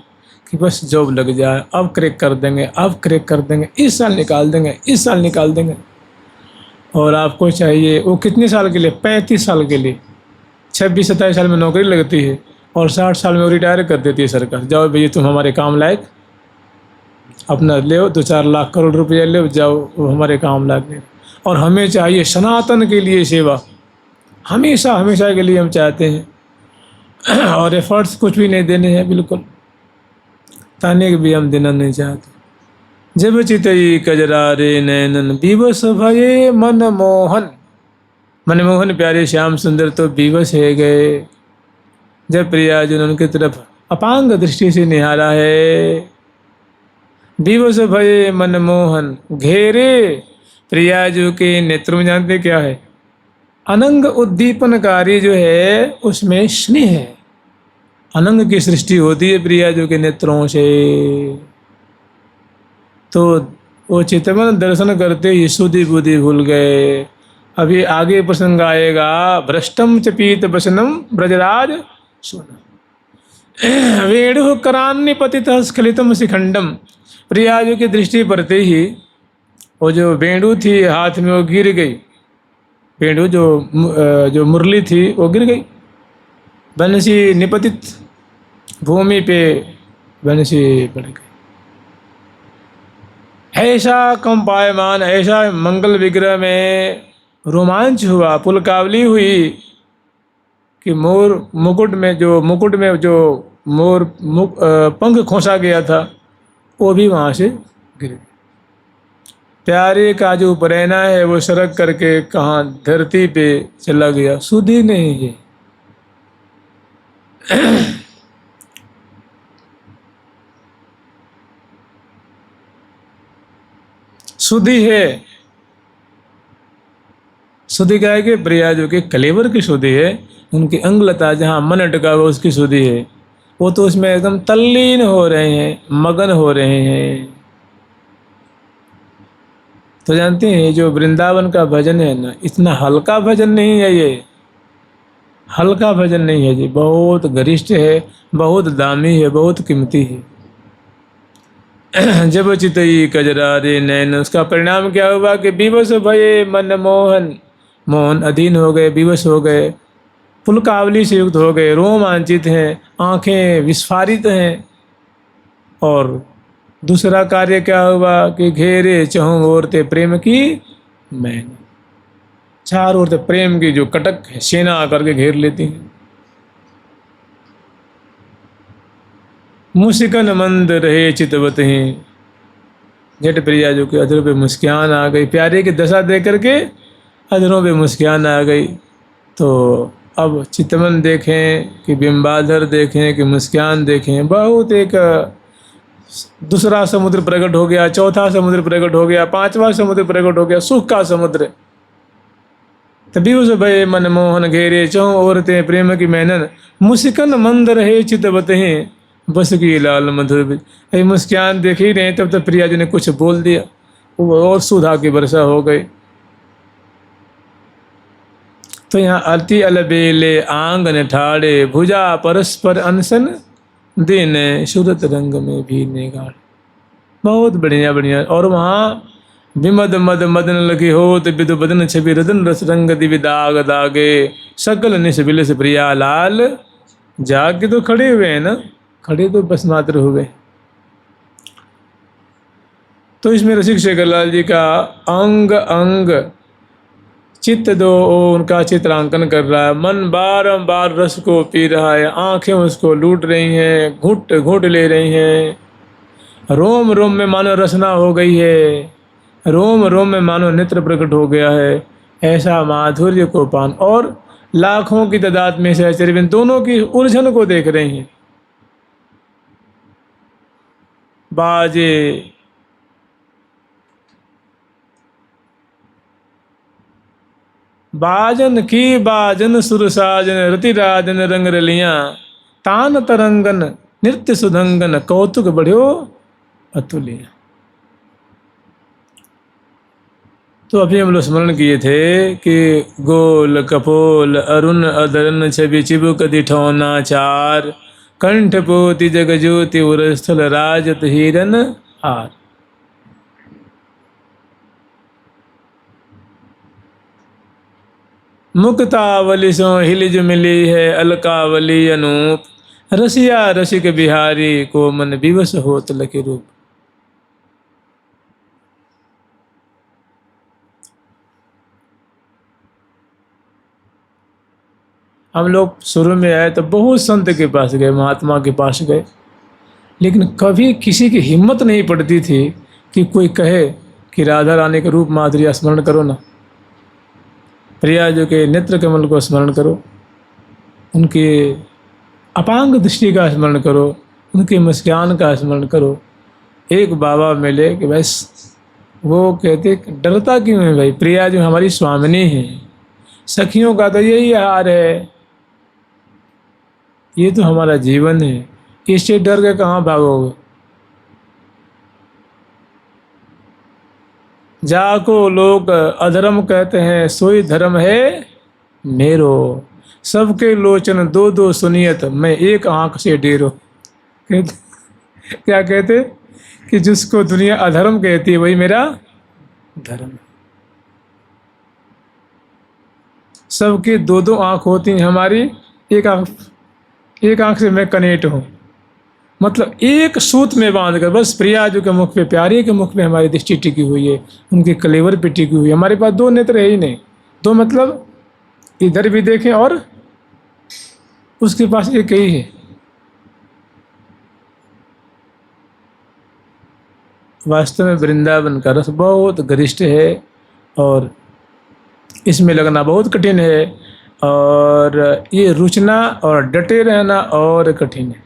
कि बस जॉब लग जाए, अब क्रैक कर देंगे, अब क्रैक कर देंगे, इस साल निकाल देंगे, इस साल निकाल देंगे। और आपको चाहिए वो कितने साल के लिए, 35 साल के लिए। 26-27 साल में नौकरी लगती है और 60 साल में वो रिटायर कर देती है सरकार। जाओ भैया तुम हमारे काम लायक, अपना ले 2-4 लाख करोड़ रुपया ले जाओ, वो हमारे काम लायक। और हमें चाहिए सनातन के लिए सेवा, हमेशा हमेशा के लिए हम चाहते हैं। और एफर्ट्स कुछ भी नहीं देने हैं, बिल्कुल ताने के भी हम देना नहीं चाहते। जब चितई कजरारे नैनन विवश भये मनमोहन, मनमोहन प्यारे श्याम सुंदर तो विवश है गए। जब प्रिया जी ने उनकी तरफ अपांग दृष्टि से निहारा है, विवश भये मनमोहन घेरे। प्रिया जी के नेत्र में जानते क्या है, अनंग उद्दीपनकारी जो है उसमें स्नेह है, अनंग की सृष्टि होती है प्रिया जी के नेत्रों से। तो वो चितवन दर्शन करते ही सुधि बुद्धि भूल गए। अभी आगे प्रसंग आएगा, भ्रष्टम च पीत वसनम ब्रजराज सुन वेणु करान्य पतितः स्खलितम शिखंडम। प्रिया जी की दृष्टि पड़ते ही वो जो वेणु थी हाथ में वो गिर गई, वेणु जो मुरली थी वो गिर गई। बंसी निपतित भूमि पे बंसी पड़ गई। ऐसा कंपायमान, ऐसा मंगल विग्रह में रोमांच हुआ, पुलकावली हुई कि मुकुट में जो मोर पंख खोसा गया था वो भी वहाँ से गिर गया। प्यारे का जो परेना है वो सरक करके कहाँ धरती पे चला गया, सुधी नहीं है। सुधि है। सुधि क्या है कि प्रिया जो कि कलेवर की सुधि है, उनकी अंगलता जहाँ मन अटका हुआ उसकी सुधि है, वो तो उसमें एकदम तल्लीन हो रहे हैं, मगन हो रहे हैं। तो जानते हैं जो वृंदावन का भजन है ना, इतना हल्का भजन नहीं है ये, हल्का भजन नहीं है जी, बहुत गरिष्ठ है, बहुत दामी है, बहुत कीमती है। जब चितई कजरारे नैन, उसका परिणाम क्या हुआ कि विवश भये मन मोहन, मोहन अधीन हो गए, विवश हो गए, पुलकावली से युक्त हो गए, रोमांचित हैं, आंखें विस्फारित हैं। और दूसरा कार्य क्या हुआ कि घेरे चहुं ओरते प्रेम की मैन, चारों ओर से प्रेम की जो कटक है सेना आकर के घेर लेती है। मुस्कान मंद रहे चितवत हैं, झट प्रिया जो कि अधरों पे मुस्कान आ गई, प्यारे की दशा देख करके अधरों पे मुस्कान आ गई। तो अब चितवन देखें कि बिंबाधर देखें कि मुस्कान देखें, बहुत एक दूसरा समुद्र प्रकट हो गया, चौथा समुद्र प्रकट हो गया, पांचवा समुद्र प्रकट हो गया, सुख का समुद्र। तभी उस भय मन मोहन घेरे चौं औरतें प्रेम की मेहनत, मुस्कन मंद रहे चितवत हैं बस की लाल मधुर। अरे मुस्कान देख ही रहे तब तक प्रिया जी ने कुछ बोल दिया, वो और सुधा की वर्षा हो गई। तो यहाँ अति अलबेले आंगन ठाड़े, भुजा परस्पर अनसन दिन सूरत रंग में भी निगाड़। बहुत बढ़िया बढ़िया। और वहाँ विमद मद मदन लगी हो तो विदु बदन छवि रदन रस रंग दिवि दाग दागे, सकल निश बिलस प्रिया लाल जाग के। तो खड़े हुए हैं ना, खड़े तो बस मात्र हुए। तो इसमें रसिक शेखरलाल जी का अंग अंग चित्त दो उनका चित्रांकन कर रहा है। मन बारंबार रस को पी रहा है, आंखें उसको लूट रही हैं, घुट घुट ले रही हैं, रोम रोम में मानो रसना हो गई है, रोम रोम में मानो नेत्र प्रकट हो गया है, ऐसा माधुर्य को पान। और लाखों की तादाद में से आचार्यविंद दोनों की उलझन को देख रही हैं। बाजे बाजन की बाजन सुरसाजन रति राजन रंग रलियां, तान तरंगन नृत्य सुधंगन कौतुक बढ़्यो अतुलिया। तो अभी हम लोग स्मरण किए थे कि गोल कपोल अरुण अदरन छवि चिबुक दिठौना चार, कंठ पोति जग ज्योति उरस्थल राजत हिरन हार। मुक्तावली सो हिलिज मिली है अलकावली अनूप, रसिया रसिक बिहारी को मन विवश होत लके रूप। हम लोग शुरू में आए तो बहुत संत के पास गए, महात्मा के पास गए, लेकिन कभी किसी की हिम्मत नहीं पड़ती थी कि कोई कहे कि राधा रानी के रूप माधुर्य स्मरण करो ना, प्रिया जो के नेत्र कमल को स्मरण करो, उनके अपांग दृष्टि का स्मरण करो, उनके मुस्कान का स्मरण करो। एक बाबा मिले कि बस वो कहते डरता क्यों है भाई, प्रिया जो हमारी स्वामिनी है, सखियों का तो यही हार है, ये तो हमारा जीवन है, इससे डर के कहाँ भागोगे। जाको लोग अधर्म कहते हैं सोई धर्म है मेरो, सबके लोचन दो दो सुनियत मैं एक आंख से डेरो। क्या कहते कि जिसको दुनिया अधर्म कहती है वही मेरा धर्म है। सबके दो दो आंख होती हैं, हमारी एक आंख से मैं कनेक्ट हूँ, मतलब एक सूत में बांध कर बस प्रिया जो के मुख पे, प्यारे के मुख पे हमारी दृष्टि टिकी हुई है, उनके कलेवर पे टिकी हुई है। हमारे पास दो नेत्र है ही नहीं, दो मतलब इधर भी देखें और उसके पास एक ही है। वास्तव में वृंदावन का रस बहुत गरिष्ठ है और इसमें लगना बहुत कठिन है, और ये रुचना और डटे रहना और कठिन है।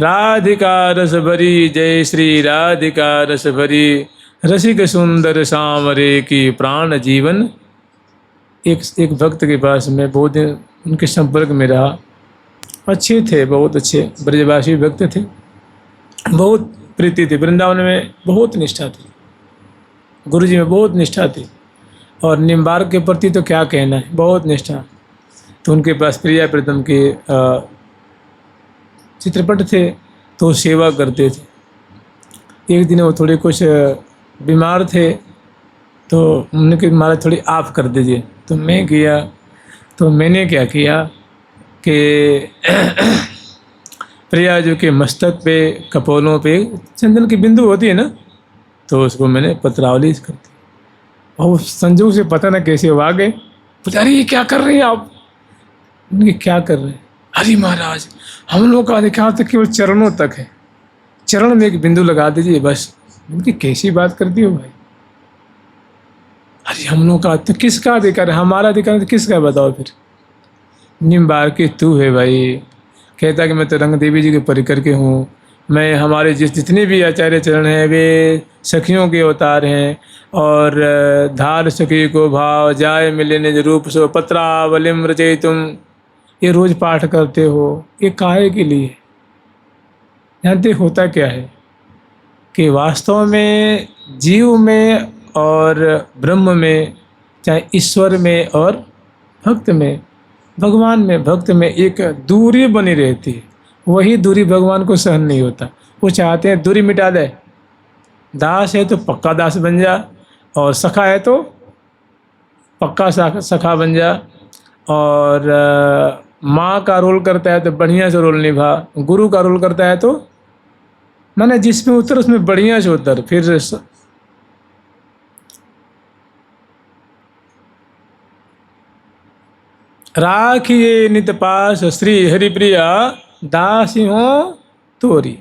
राधिका रस भरी, जय श्री राधिका रस भरी, रसिक सुंदर सांवरे की प्राण जीवन। एक भक्त के पास मैं बहुत दिन उनके संपर्क में रहा। अच्छे थे, बहुत अच्छे ब्रजवासी भक्त थे, बहुत प्रीति थी, वृंदावन में बहुत निष्ठा थी, गुरु जी में बहुत निष्ठा थी, और निम्बार्क के प्रति तो क्या कहना है, बहुत निष्ठा। तो उनके पास प्रिया प्रीतम के चित्रपट थे, तो सेवा करते थे। एक दिन वो थोड़े कुछ बीमार थे, तो उनके महाराज थोड़ी आप कर दीजिए। तो मैं किया, तो मैंने क्या किया कि प्रिया जी के मस्तक पे, कपोलों पे चंदन की बिंदु होती है ना, तो उसको मैंने पत्रावली कर दी। और संजोग से पता ना कैसे वो आ गए, पूछा अरे ये क्या कर रहे हैं आप? उनके क्या कर रहे हैं? अरे महाराज हम लोग का अधिकार तो केवल चरणों तक है, चरण में एक बिंदु लगा दीजिए बस। उनकी कैसी बात करती हो भाई? अरे हम लोग का तो किसका अधिकार है? हमारा अधिकार तो किसका बताओ फिर? निम्बार्क तू है भाई। कहता कि मैं तो रंग देवी जी के परिकर के हूँ, मैं हमारे जितने भी आचार्य चरण हैं वे सखियों के अवतार हैं, और धार सखी को भाव जाय मिले निज रूप सो पत्रावलिम रचय तुम, ये रोज पाठ करते हो, ये काहे के लिए? जानते होता क्या है कि वास्तव में जीव में और ब्रह्म में, चाहे ईश्वर में और भक्त में, भगवान में भक्त में एक दूरी बनी रहती है। वही दूरी भगवान को सहन नहीं होता। वो चाहते हैं दूरी मिटा दे। दास है तो पक्का दास बन जा, और सखा है तो पक्का सखा बन जा, और माँ का रोल करता है तो बढ़िया से रोल निभा, गुरु का रोल करता है तो मैंने जिसमें उतर उसमें बढ़िया से उतर। फिर राखिए नित पास श्री हरिप्रिया, दासी हो तोरी।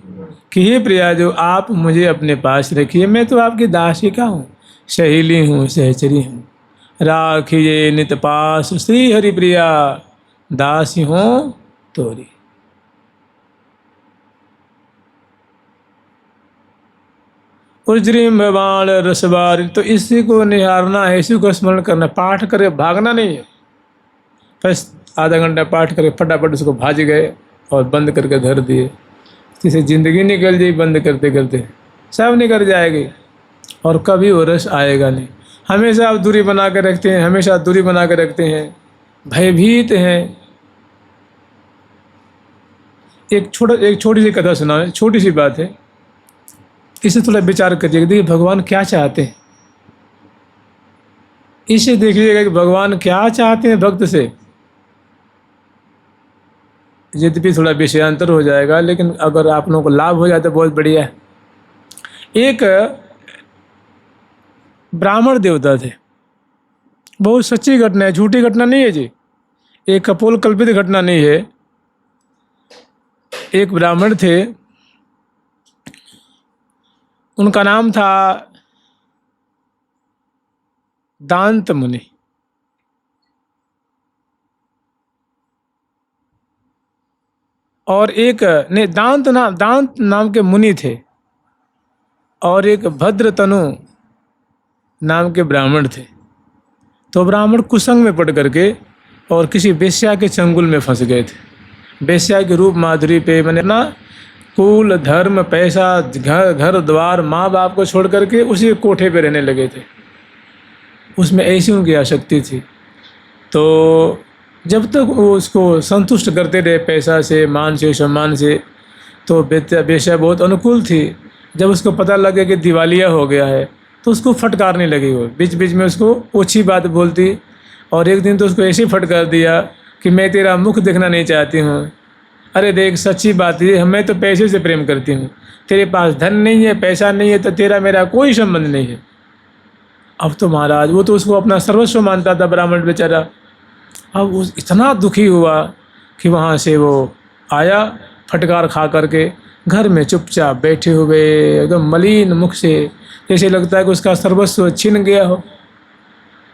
कि हे प्रिया जो आप मुझे अपने पास रखिए, मैं तो आपकी दासी का हूँ, सहेली हूँ, सहचरी हूँ। राखिए नित पास श्री हरिप्रिया, दासी हो तोरी। उज्रीम भवान रसवार, तो इसी को निहारना है, इसी को स्मरण करना, पाठ करे भागना नहीं है। बस आधा घंटा पाठ करे फटाफट उसको भाज गए और बंद करके धर दिए। किसी ज़िंदगी निकल जाए बंद करते करते, सब निकल जाएगी और कभी वो रस आएगा नहीं। हमेशा आप दूरी बना के रखते हैं, हमेशा दूरी बना के रखते हैं, भयभीत हैं। एक छोटी सी कथा सुना, छोटी सी बात है, इसे थोड़ा विचार करिएगा। देखिए भगवान क्या चाहते हैं, इसे देखिएगा कि भगवान क्या चाहते हैं भक्त से। यद्यपि थोड़ा विषयांतर हो जाएगा, लेकिन अगर आप लोगों को लाभ हो जाए तो बहुत बढ़िया है। एक ब्राह्मण देवता थे, बहुत सच्ची घटना है, झूठी घटना नहीं है जी, एक कपोल कल्पित घटना नहीं है। एक ब्राह्मण थे, उनका नाम था दांत मुनि। और एक ने दांत नाम के मुनि थे, और एक भद्रतनु नाम के ब्राह्मण थे। तो ब्राह्मण कुसंग में पड़ करके और किसी वेश्या के चंगुल में फंस गए थे। वेश्या के रूप माधुरी पे मैंने अपना कुल धर्म पैसा घर द्वार माँ बाप को छोड़ करके उसी कोठे पे रहने लगे थे। उसमें ऐसी उनकी आसक्ति थी। तो जब तक वो उसको संतुष्ट करते रहे पैसा से, मान से, सम्मान से, तो वेश्या बहुत अनुकूल थी। जब उसको पता लगे कि दिवालिया हो गया है तो उसको फटकारने लगी। वो बीच बीच में उसको ओछी बात बोलती, और एक दिन तो उसको ऐसे फटकार दिया कि मैं तेरा मुख देखना नहीं चाहती हूँ। अरे देख सच्ची बात है, मैं तो पैसे से प्रेम करती हूँ, तेरे पास धन नहीं है, पैसा नहीं है, तो तेरा मेरा कोई संबंध नहीं है। अब तो महाराज वो तो उसको अपना सर्वस्व मानता था ब्राह्मण बेचारा। अब वो इतना दुखी हुआ कि वहाँ से वो आया फटकार खा करके घर में चुपचाप बैठे हुए एकदम मलिन मुख से, जैसे लगता है कि उसका सर्वस्व छिन गया हो।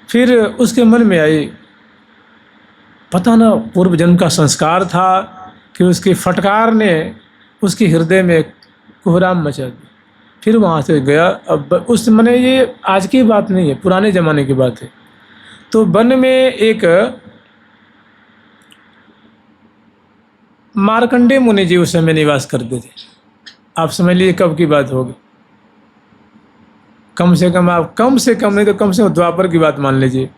फिर उसके मन में आई, पता ना पूर्व जन्म का संस्कार था कि उसकी फटकार ने उसके हृदय में कोहराम मचा दी। फिर वहाँ से गया। अब उस मैंने ये आज की बात नहीं है, पुराने ज़माने की बात है। तो वन में एक मार्कंडेय मुनि जी उस समय निवास करते थे। आप समझ लीजिए कब की बात होगी। कम से कम आप कम से कम नहीं तो कम से कम द्वापर की बात मान लीजिए।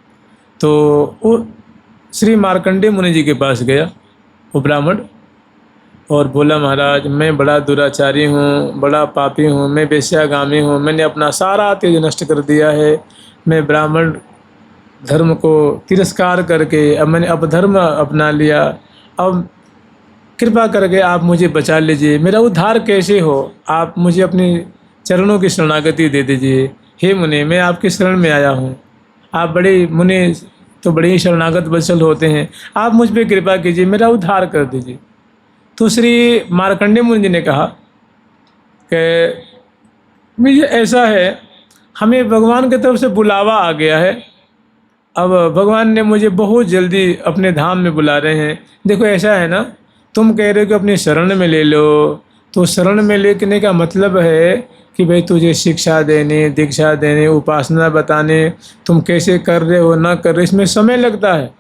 तो वो श्री मार्कंडेय मुनि जी के पास गया वो ब्राह्मण, और बोला महाराज मैं बड़ा दुराचारी हूँ, बड़ा पापी हूँ, मैं वेश्यागामी हूँ, मैंने अपना सारा तेज नष्ट कर दिया है, मैं ब्राह्मण धर्म को तिरस्कार करके अब मैंने अपधर्म अपना लिया, अब कृपा करके आप मुझे बचा लीजिए, मेरा उद्धार कैसे हो, आप मुझे अपनी चरणों की शरणागति दे दीजिए। हे मुनि मैं आपकी शरण में आया हूँ, आप बड़े मुनि तो बड़े ही शरणागत वत्सल होते हैं, आप मुझ पर कृपा कीजिए, मेरा उद्धार कर दीजिए। तो श्री मार्कंडेय मुनि जी ने कहा कि मुझे ऐसा है, हमें भगवान की तरफ से बुलावा आ गया है, अब भगवान ने मुझे बहुत जल्दी अपने धाम में बुला रहे हैं। देखो ऐसा है ना, तुम कह रहे हो कि अपनी शरण में ले लो, तो शरण में लेने का मतलब है कि भाई तुझे शिक्षा देने, दीक्षा देने, उपासना बताने, तुम कैसे कर रहे हो ना कर रहे, इसमें समय लगता है।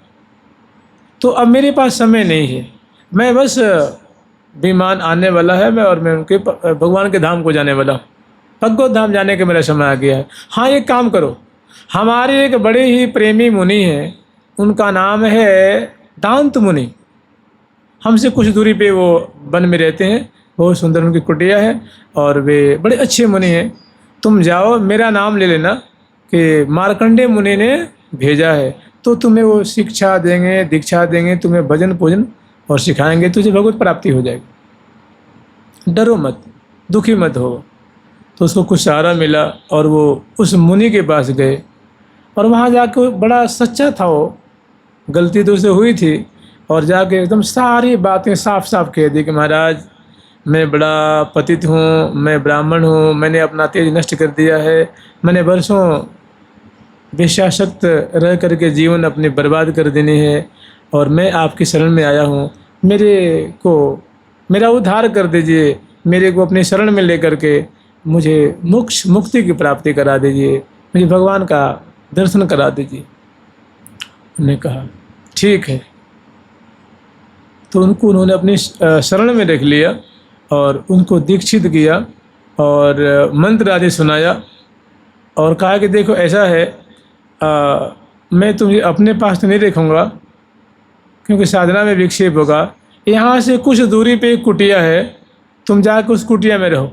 तो अब मेरे पास समय नहीं है, मैं बस विमान आने वाला है और मैं उनके भगवान के धाम को जाने वाला हूँ, भगवत धाम जाने का मेरा समय आ गया है। हाँ एक काम करो, हमारे एक बड़े ही प्रेमी मुनि हैं, उनका नाम है दांत मुनि, हमसे कुछ दूरी पे वो वन में रहते हैं, बहुत सुंदर उनकी कुटिया है और वे बड़े अच्छे मुनि हैं। तुम जाओ, मेरा नाम ले लेना कि मार्कंडेय मुनि ने भेजा है, तो तुम्हें वो शिक्षा देंगे, दीक्षा देंगे, तुम्हें भजन पूजन और सिखाएंगे, तुझे भगवत प्राप्ति हो जाएगी, डरो मत, दुखी मत हो। तो उसको कुछ सहारा मिला और वो उस मुनि के पास गए और वहाँ जाके बड़ा सच्चा था वो, गलती तो उसे हुई थी, और जाके एकदम सारी बातें साफ साफ कह दी कि महाराज मैं बड़ा पतित हूँ, मैं ब्राह्मण हूँ, मैंने अपना तेज नष्ट कर दिया है, मैंने वर्षों वेश्यासक्त रह करके जीवन अपने बर्बाद कर देने हैं, और मैं आपकी शरण में आया हूँ, मेरा उद्धार कर दीजिए, मेरे को अपनी शरण में लेकर के मुझे मोक्ष मुक्ति की प्राप्ति करा दीजिए, मुझे भगवान का दर्शन करा दीजिए। उन्होंने कहा ठीक है। तो उन्होंने अपनी शरण में रख लिया और उनको दीक्षित किया और मंत्र आदि सुनाया और कहा कि देखो ऐसा है, मैं तुम्हें अपने पास तो नहीं रखूँगा क्योंकि साधना में विक्षेप होगा, यहाँ से कुछ दूरी पे एक कुटिया है, तुम जाकर उस कुटिया में रहो।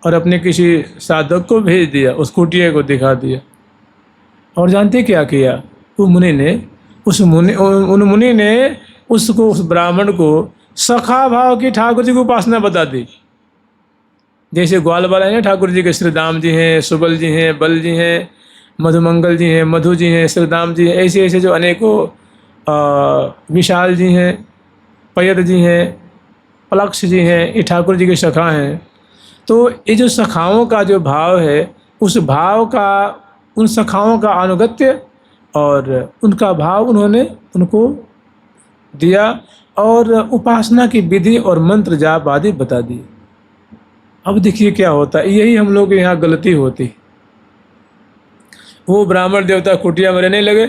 और अपने किसी साधक को भेज दिया, उस कुटिया को दिखा दिया। और जानते क्या किया उन मुनि ने उसको, उस ब्राह्मण को सखा भाव की ठाकुर जी की उपासना बता दी। जैसे ग्वाल वाला है ठाकुर जी के, श्री दाम जी हैं, सुबल जी हैं, बल जी हैं, मधुमंगल जी हैं, मधु जी हैं, श्रीदाम जी हैं, ऐसे ऐसे जो अनेकों विशाल जी हैं, पयद जी हैं, पलक्ष जी हैं, ये ठाकुर जी के सखा हैं। तो ये जो सखाओं का जो भाव है, उस भाव का, उन सखाओं का अनुगत्य और उनका भाव उन्होंने उनको दिया और उपासना की विधि और मंत्र जाप आदि बता दिए। अब देखिए क्या होता है, यही हम लोग के यहाँ गलती होती। वो ब्राह्मण देवता कुटिया में रहने लगे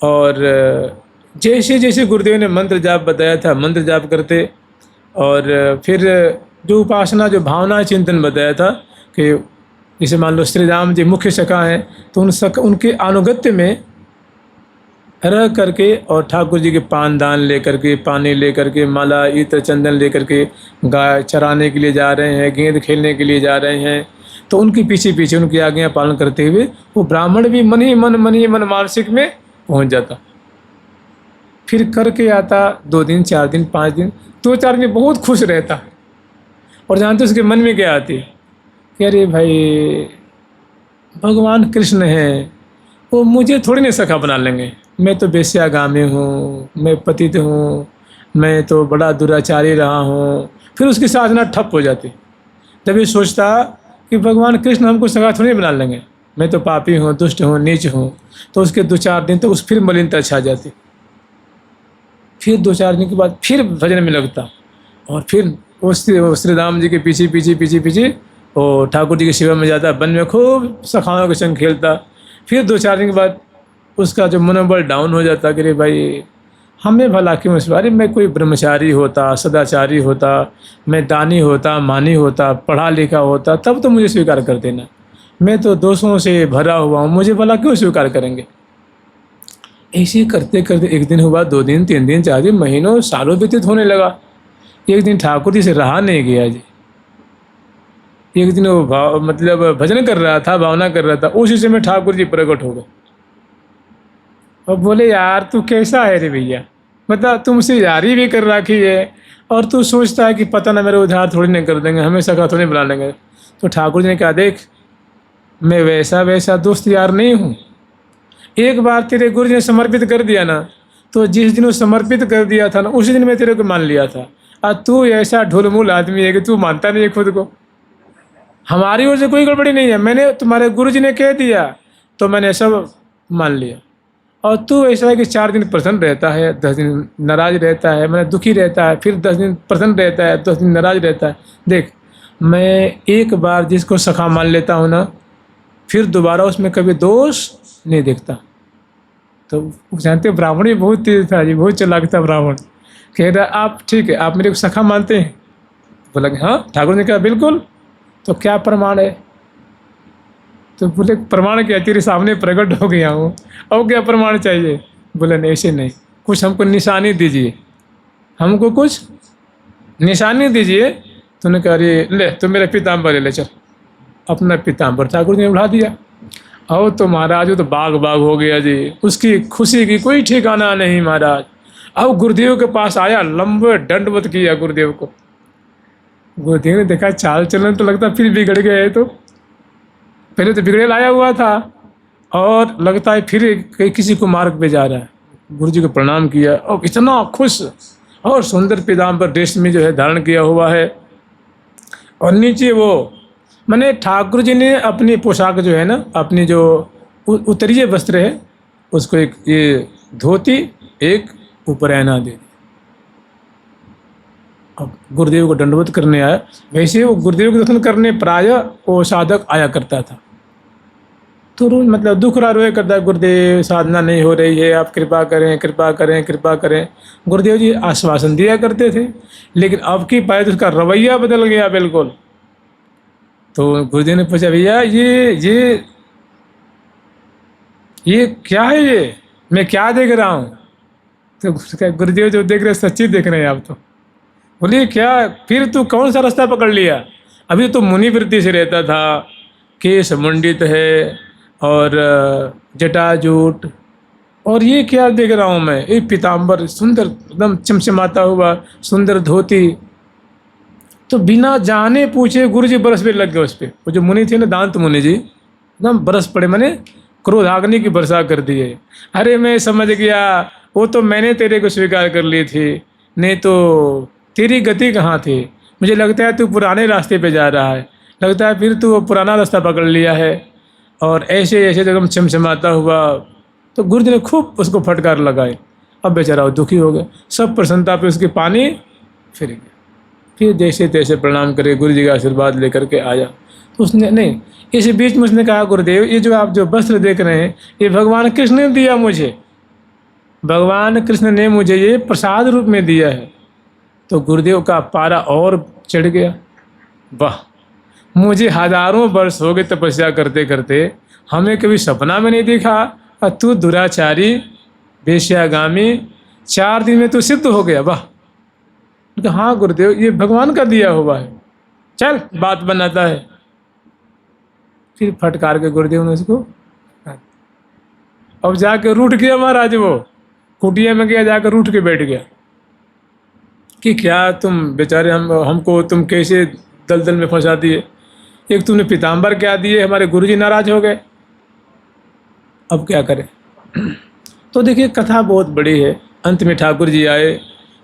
और जैसे जैसे गुरुदेव ने मंत्र जाप बताया था मंत्र जाप करते, और फिर जो उपासना जो भावना चिंतन बताया था कि जैसे मान लो श्री राम जी मुख्य सखा हैं, तो उनके अनुगत्य में रह करके और ठाकुर जी के पान दान लेकर के, पानी लेकर के, माला इत्र चंदन लेकर के गाय चराने के लिए जा रहे हैं, गेंद खेलने के लिए जा रहे हैं, तो उनके पीछे पीछे उनकी आज्ञा पालन करते हुए वो ब्राह्मण भी मन ही मन मानसिक में पहुंच जाता। फिर करके आता 2 दिन 4 दिन 5 दिन 2-4 दिन बहुत खुश रहता। और जानते उसके मन में क्या आती कि अरे भाई भगवान कृष्ण हैं, वो मुझे थोड़ी नहीं सखा बना लेंगे, मैं तो वेश्यागामी हूँ, मैं पतित हूँ, मैं तो बड़ा दुराचारी रहा हूँ। फिर उसकी साधना ठप हो जाती। जब ये सोचता कि भगवान कृष्ण हमको सखा थोड़ी नहीं बना लेंगे, मैं तो पापी हूँ, दुष्ट हूँ, नीच हूँ, तो उसके 2-4 दिन तक उस फिर मलिनता छा जाती। फिर 2-4 दिन के बाद फिर भजन में लगता और फिर उस श्री राम जी के पीछे पीछे पीछे पीछे वो ठाकुर जी की सेवा में जाता, वन में खूब सखाओं के संग खेलता। फिर 2-4 दिन के बाद उसका जो मनोबल डाउन हो जाता कि अरे भाई हमें भला क्यों इस बारे मैं कोई ब्रह्मचारी होता, सदाचारी होता, मैं दानी होता, मानी होता, पढ़ा लिखा होता, तब तो मुझे स्वीकार कर देना। मैं तो दोषों से भरा हुआ हूँ, मुझे भला क्यों स्वीकार करेंगे। ऐसे करते करते 1 दिन हुआ, 2 दिन, 3 दिन, 4 दिन, महीनों, सालों व्यतीत होने लगा। एक दिन ठाकुर जी से रहा नहीं गया जी। एक दिन वो मतलब भजन कर रहा था, भावना कर रहा था, उसी समय ठाकुर जी प्रकट हो गए और बोले यार तू कैसा है रे भैया, मतलब तुमसे यारी भी कर रखी है और तू सोचता है कि पता ना मेरे उधार थोड़ी नहीं कर देंगे, हमें सखा थोड़ी बुला लेंगे। तो ठाकुर जी ने कहा देख मैं वैसा वैसा दोस्त यार नहीं हूँ। एक बार तेरे गुरु जी ने समर्पित कर दिया ना, तो जिस दिन वो समर्पित कर दिया था ना उसी दिन मैं तेरे को मान लिया था। और तू ऐसा ढुलमुल आदमी है कि तू मानता नहीं है खुद को। हमारी ओर से कोई गड़बड़ी नहीं है, मैंने तुम्हारे गुरु जी ने कह दिया तो मैंने सब मान लिया। और तू ऐसा है कि 4 दिन प्रसन्न रहता है, 10 दिन नाराज रहता है, मैंने दुखी रहता है, फिर 10 दिन प्रसन्न रहता है, 10 दिन नाराज रहता है। देख मैं एक बार जिसको सखा मान लेता हूँ ना, फिर दोबारा उसमें कभी दोष नहीं देखता। तो जानते ब्राह्मण भी बहुत तेज था जी, बहुत चालाक था ब्राह्मण। कह रहा आप ठीक है, आप मेरे को सखा मानते हैं? बोला कि हाँ। ठाकुर ने कहा बिल्कुल। तो क्या प्रमाण है? तो बोले प्रमाण क्या, तेरे सामने प्रकट हो गया हूँ, और क्या प्रमाण चाहिए? बोले नहीं ऐसे नहीं, कुछ हमको निशानी दीजिए, हमको कुछ निशानी दीजिए। तूने कहा अरे ले तो मेरा पीताम्बर ले चल। अपना पीताम्बर ठाकुर जी ने उठा दिया। और तो महाराज वो तो बाग बाग हो गया जी, उसकी खुशी की कोई ठिकाना नहीं महाराज। अब गुरुदेव के पास आया, लंबे दंडवत किया गुरुदेव को। गुरुदेव ने देखा चाल चलन तो लगता फिर बिगड़ गया है, तो पहले तो बिगड़े लाया हुआ था और लगता है फिर किसी को मार्ग पे जा रहा है। गुरु जी को प्रणाम किया और इतना खुश और सुंदर पीताम्बर रेशमी जो है धारण किया हुआ है। और नीचे वो मैंने ठाकुर जी ने अपनी पोशाक जो है ना, अपनी जो उत्तरीय वस्त्र है उसको एक ये धोती, एक ऊपर ऐना दे दी। अब गुरुदेव को दंडवत करने आया। वैसे वो गुरुदेव के दर्शन करने प्रायः वो साधक आया करता था, तो रोज मतलब दुख रोए करता है, गुरुदेव साधना नहीं हो रही है, आप कृपा करें कृपा करें कृपा करें। गुरुदेव जी आश्वासन दिया करते थे, लेकिन अब की पाए तो उसका रवैया बदल गया बिल्कुल। तो गुरुदेव ने पूछा भैया ये क्या है, ये मैं क्या देख रहा हूँ? तो गुरुदेव जो देख रहे सच्ची देख रहे हैं आप। तो बोलिए क्या, फिर तू कौन सा रास्ता पकड़ लिया? अभी तो मुनि वृत्ति से रहता था, केश मंडित है और जटाजूट, और ये क्या देख रहा हूँ मैं, एक पीताम्बर सुंदर एकदम चमचमाता हुआ सुंदर धोती। तो बिना जाने पूछे गुरु जी बरस पे लग गए उस पर। वो जो मुनि थे ना, दांत मुनि जी, एकदम बरस पड़े, मैंने क्रोधाग्नि की वर्षा कर दी है। अरे मैं समझ गया, वो तो मैंने तेरे को स्वीकार कर ली थी, नहीं तो तेरी गति कहाँ थी? मुझे लगता है तू पुराने रास्ते पे जा रहा है, लगता है फिर तू वो पुराना रास्ता पकड़ लिया है। और ऐसे ऐसे एकदम चमचमाता हुआ। तो गुरु जी ने खूब उसको फटकार लगाए। अब बेचारा वो दुखी हो गया, सब प्रसन्नता पे उसके पानी फिर गया। फिर जैसे तैसे प्रणाम करे, गुरु जी का आशीर्वाद लेकर के आया। तो उसने नहीं, इस बीच में उसने कहा गुरुदेव ये जो आप जो वस्त्र देख रहे हैं ये भगवान कृष्ण ने दिया मुझे, भगवान कृष्ण ने मुझे ये प्रसाद रूप में दिया है। तो गुरुदेव का पारा और चढ़ गया। वाह, मुझे हजारों वर्ष हो गए तपस्या करते करते, हमें कभी सपना में नहीं देखा और तू दुराचारी वेश्यागामी 4 दिन में तू सिद्ध हो गया। वाह। तो हाँ गुरुदेव ये भगवान का दिया हुआ है, चल बात बनाता है। फिर फटकार के गुरुदेव ने उसको, अब जाके रूठ गया महाराज, वो कुटिया में गया, जाकर रूठ के बैठ गया कि क्या तुम बेचारे हमको तुम कैसे दलदल में फंसा दिए। एक तुमने पीताम्बर क्या दिए, हमारे गुरुजी नाराज हो गए, अब क्या करें। तो देखिए कथा बहुत बड़ी है। अंत में ठाकुर जी आए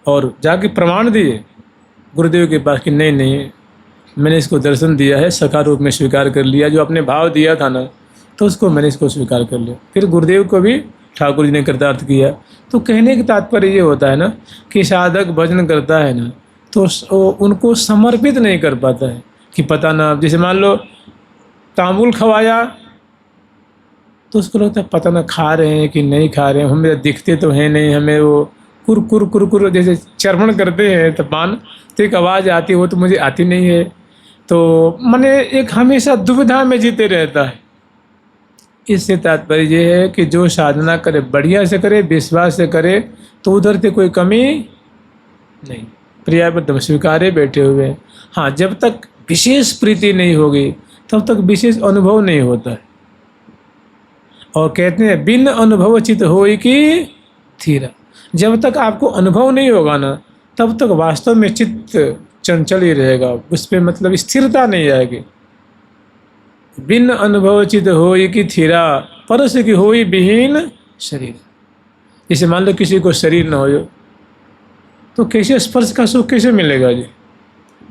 और जाके प्रमाण दिए गुरुदेव के पास कि नहीं नहीं मैंने इसको दर्शन दिया है, सखा रूप में स्वीकार कर लिया, जो आपने भाव दिया था ना तो उसको मैंने इसको स्वीकार कर लिया। फिर गुरुदेव को भी ठाकुर जी ने कृतार्थ किया। तो कहने का तात्पर्य ये होता है ना कि साधक भजन करता है ना तो उनको समर्पित नहीं कर पाता है कि पता ना, जैसे मान लो तांबुल खवाया तो उसको लगता है पता ना खा रहे हैं कि नहीं खा रहे हैं, हमें दिखते तो हैं नहीं, हमें वो कुर कुर कुर जैसे चर्वण करते हैं तो पान, तो एक आवाज़ आती है, वो तो मुझे आती नहीं है। तो माने एक हमेशा दुविधा में जीते रहता है। इससे तात्पर्य ये है कि जो साधना करे बढ़िया से करे, विश्वास से करे, तो उधर से कोई कमी नहीं, पर्याप्त स्वीकारे बैठे हुए हैं। हाँ, जब तक विशेष प्रीति नहीं होगी तब तक विशेष अनुभव नहीं होता है। और कहते हैं बिन अनुभव चित होई की थीरा। जब तक आपको अनुभव नहीं होगा ना, तब तक वास्तव में चित्त चंचल ही रहेगा, उस पर मतलब स्थिरता नहीं आएगी। बिन अनुभव चित होई की थीरा, परस की होई विहीन शरीर। जैसे मान लो किसी को शरीर न हो तो कैसे स्पर्श का सुख कैसे मिलेगा जी?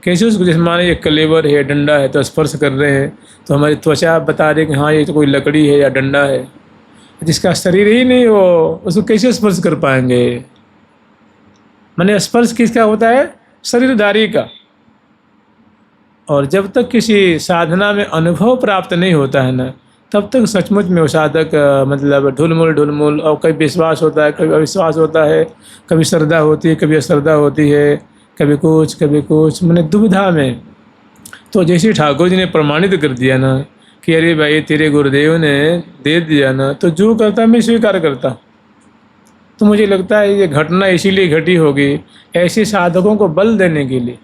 कैसे उसको, जैसे माने ये कलेवर है, डंडा है, तो स्पर्श कर रहे हैं तो हमारी त्वचा बता रही है कि हाँ ये तो कोई लकड़ी है या डंडा है। जिसका शरीर ही नहीं हो उसको कैसे स्पर्श कर पाएंगे? माने स्पर्श किसका होता है? शरीरधारी का। और जब तक किसी साधना में अनुभव प्राप्त नहीं होता है ना, तब तक सचमुच में वो साधक मतलब ढुलमुल, और कभी विश्वास होता है, कभी अविश्वास होता है, कभी श्रद्धा होती है, कभी अश्रद्धा होती है, कभी कुछ, मैंने दुविधा में। तो जैसे ठाकुर जी ने प्रमाणित कर दिया ना कि अरे भाई तेरे गुरुदेव ने दे दिया ना, तो जो करता मैं स्वीकार करता। तो मुझे लगता है ये घटना इसीलिए घटी होगी, ऐसे साधकों को बल देने के लिए।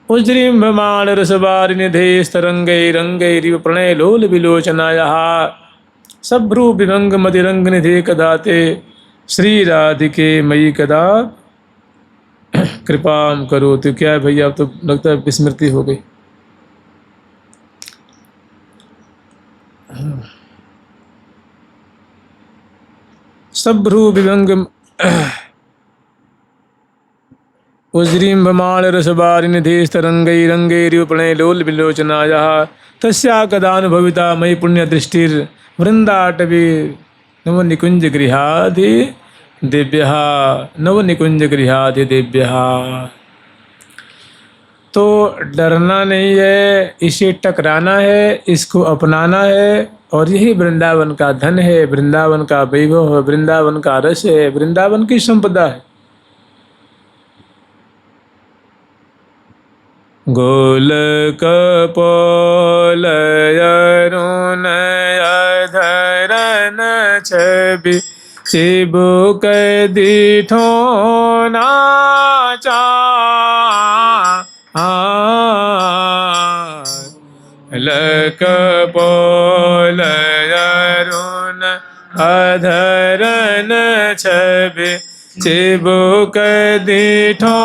उज्रीम्भमाण रसवारि निधे स्तरंगै रंगैरिव प्रणय लोल विलोचनायाः सभ्रू विभंग मतिरंग निधे कदाते श्री राधिके मयि कदा कृपाम करो। तो क्या है भैया, अब तो लगता है विस्मृति हो गई। सभ्रू विभंग उज्रीम्भमाण रसवारि निधे स्तरंगै रंगैरिव प्रणय लोल विलोचनायाः तस्या कदानुभविता मयि पुण्य दृष्टिर वृंदाटवी नव निकुंज गृहादि दिव्य, नव निकुंज गृहादि दिव्य। तो डरना नहीं है, इसे टकराना है, इसको अपनाना है। और यही वृंदावन का धन है, वृंदावन का वैभव है, वृंदावन का रस है, वृंदावन की संपदा है। गोलक पोलय अरुणय धरन छवि चिबुक दीठो नाचा लक पोलय अरुण अधरन छवि चिबुक दीठो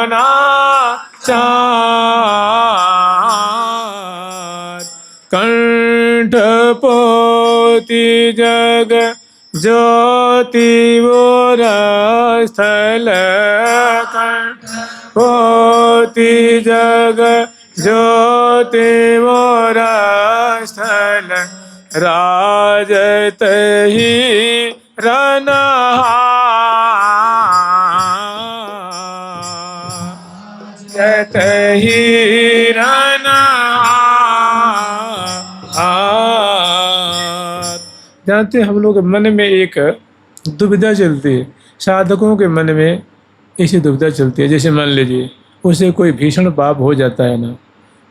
नाचा कंठ पोति जग ज्योति वोर स्थल कंठ पोति जग ज्योति वोर स्थल राजत ही रनहा जत ही रनहा। जानते हम लोग मन में एक दुविधा चलती है, साधकों के मन में ऐसी दुविधा चलती है। जैसे मान लीजिए उसे कोई भीषण पाप हो जाता है ना,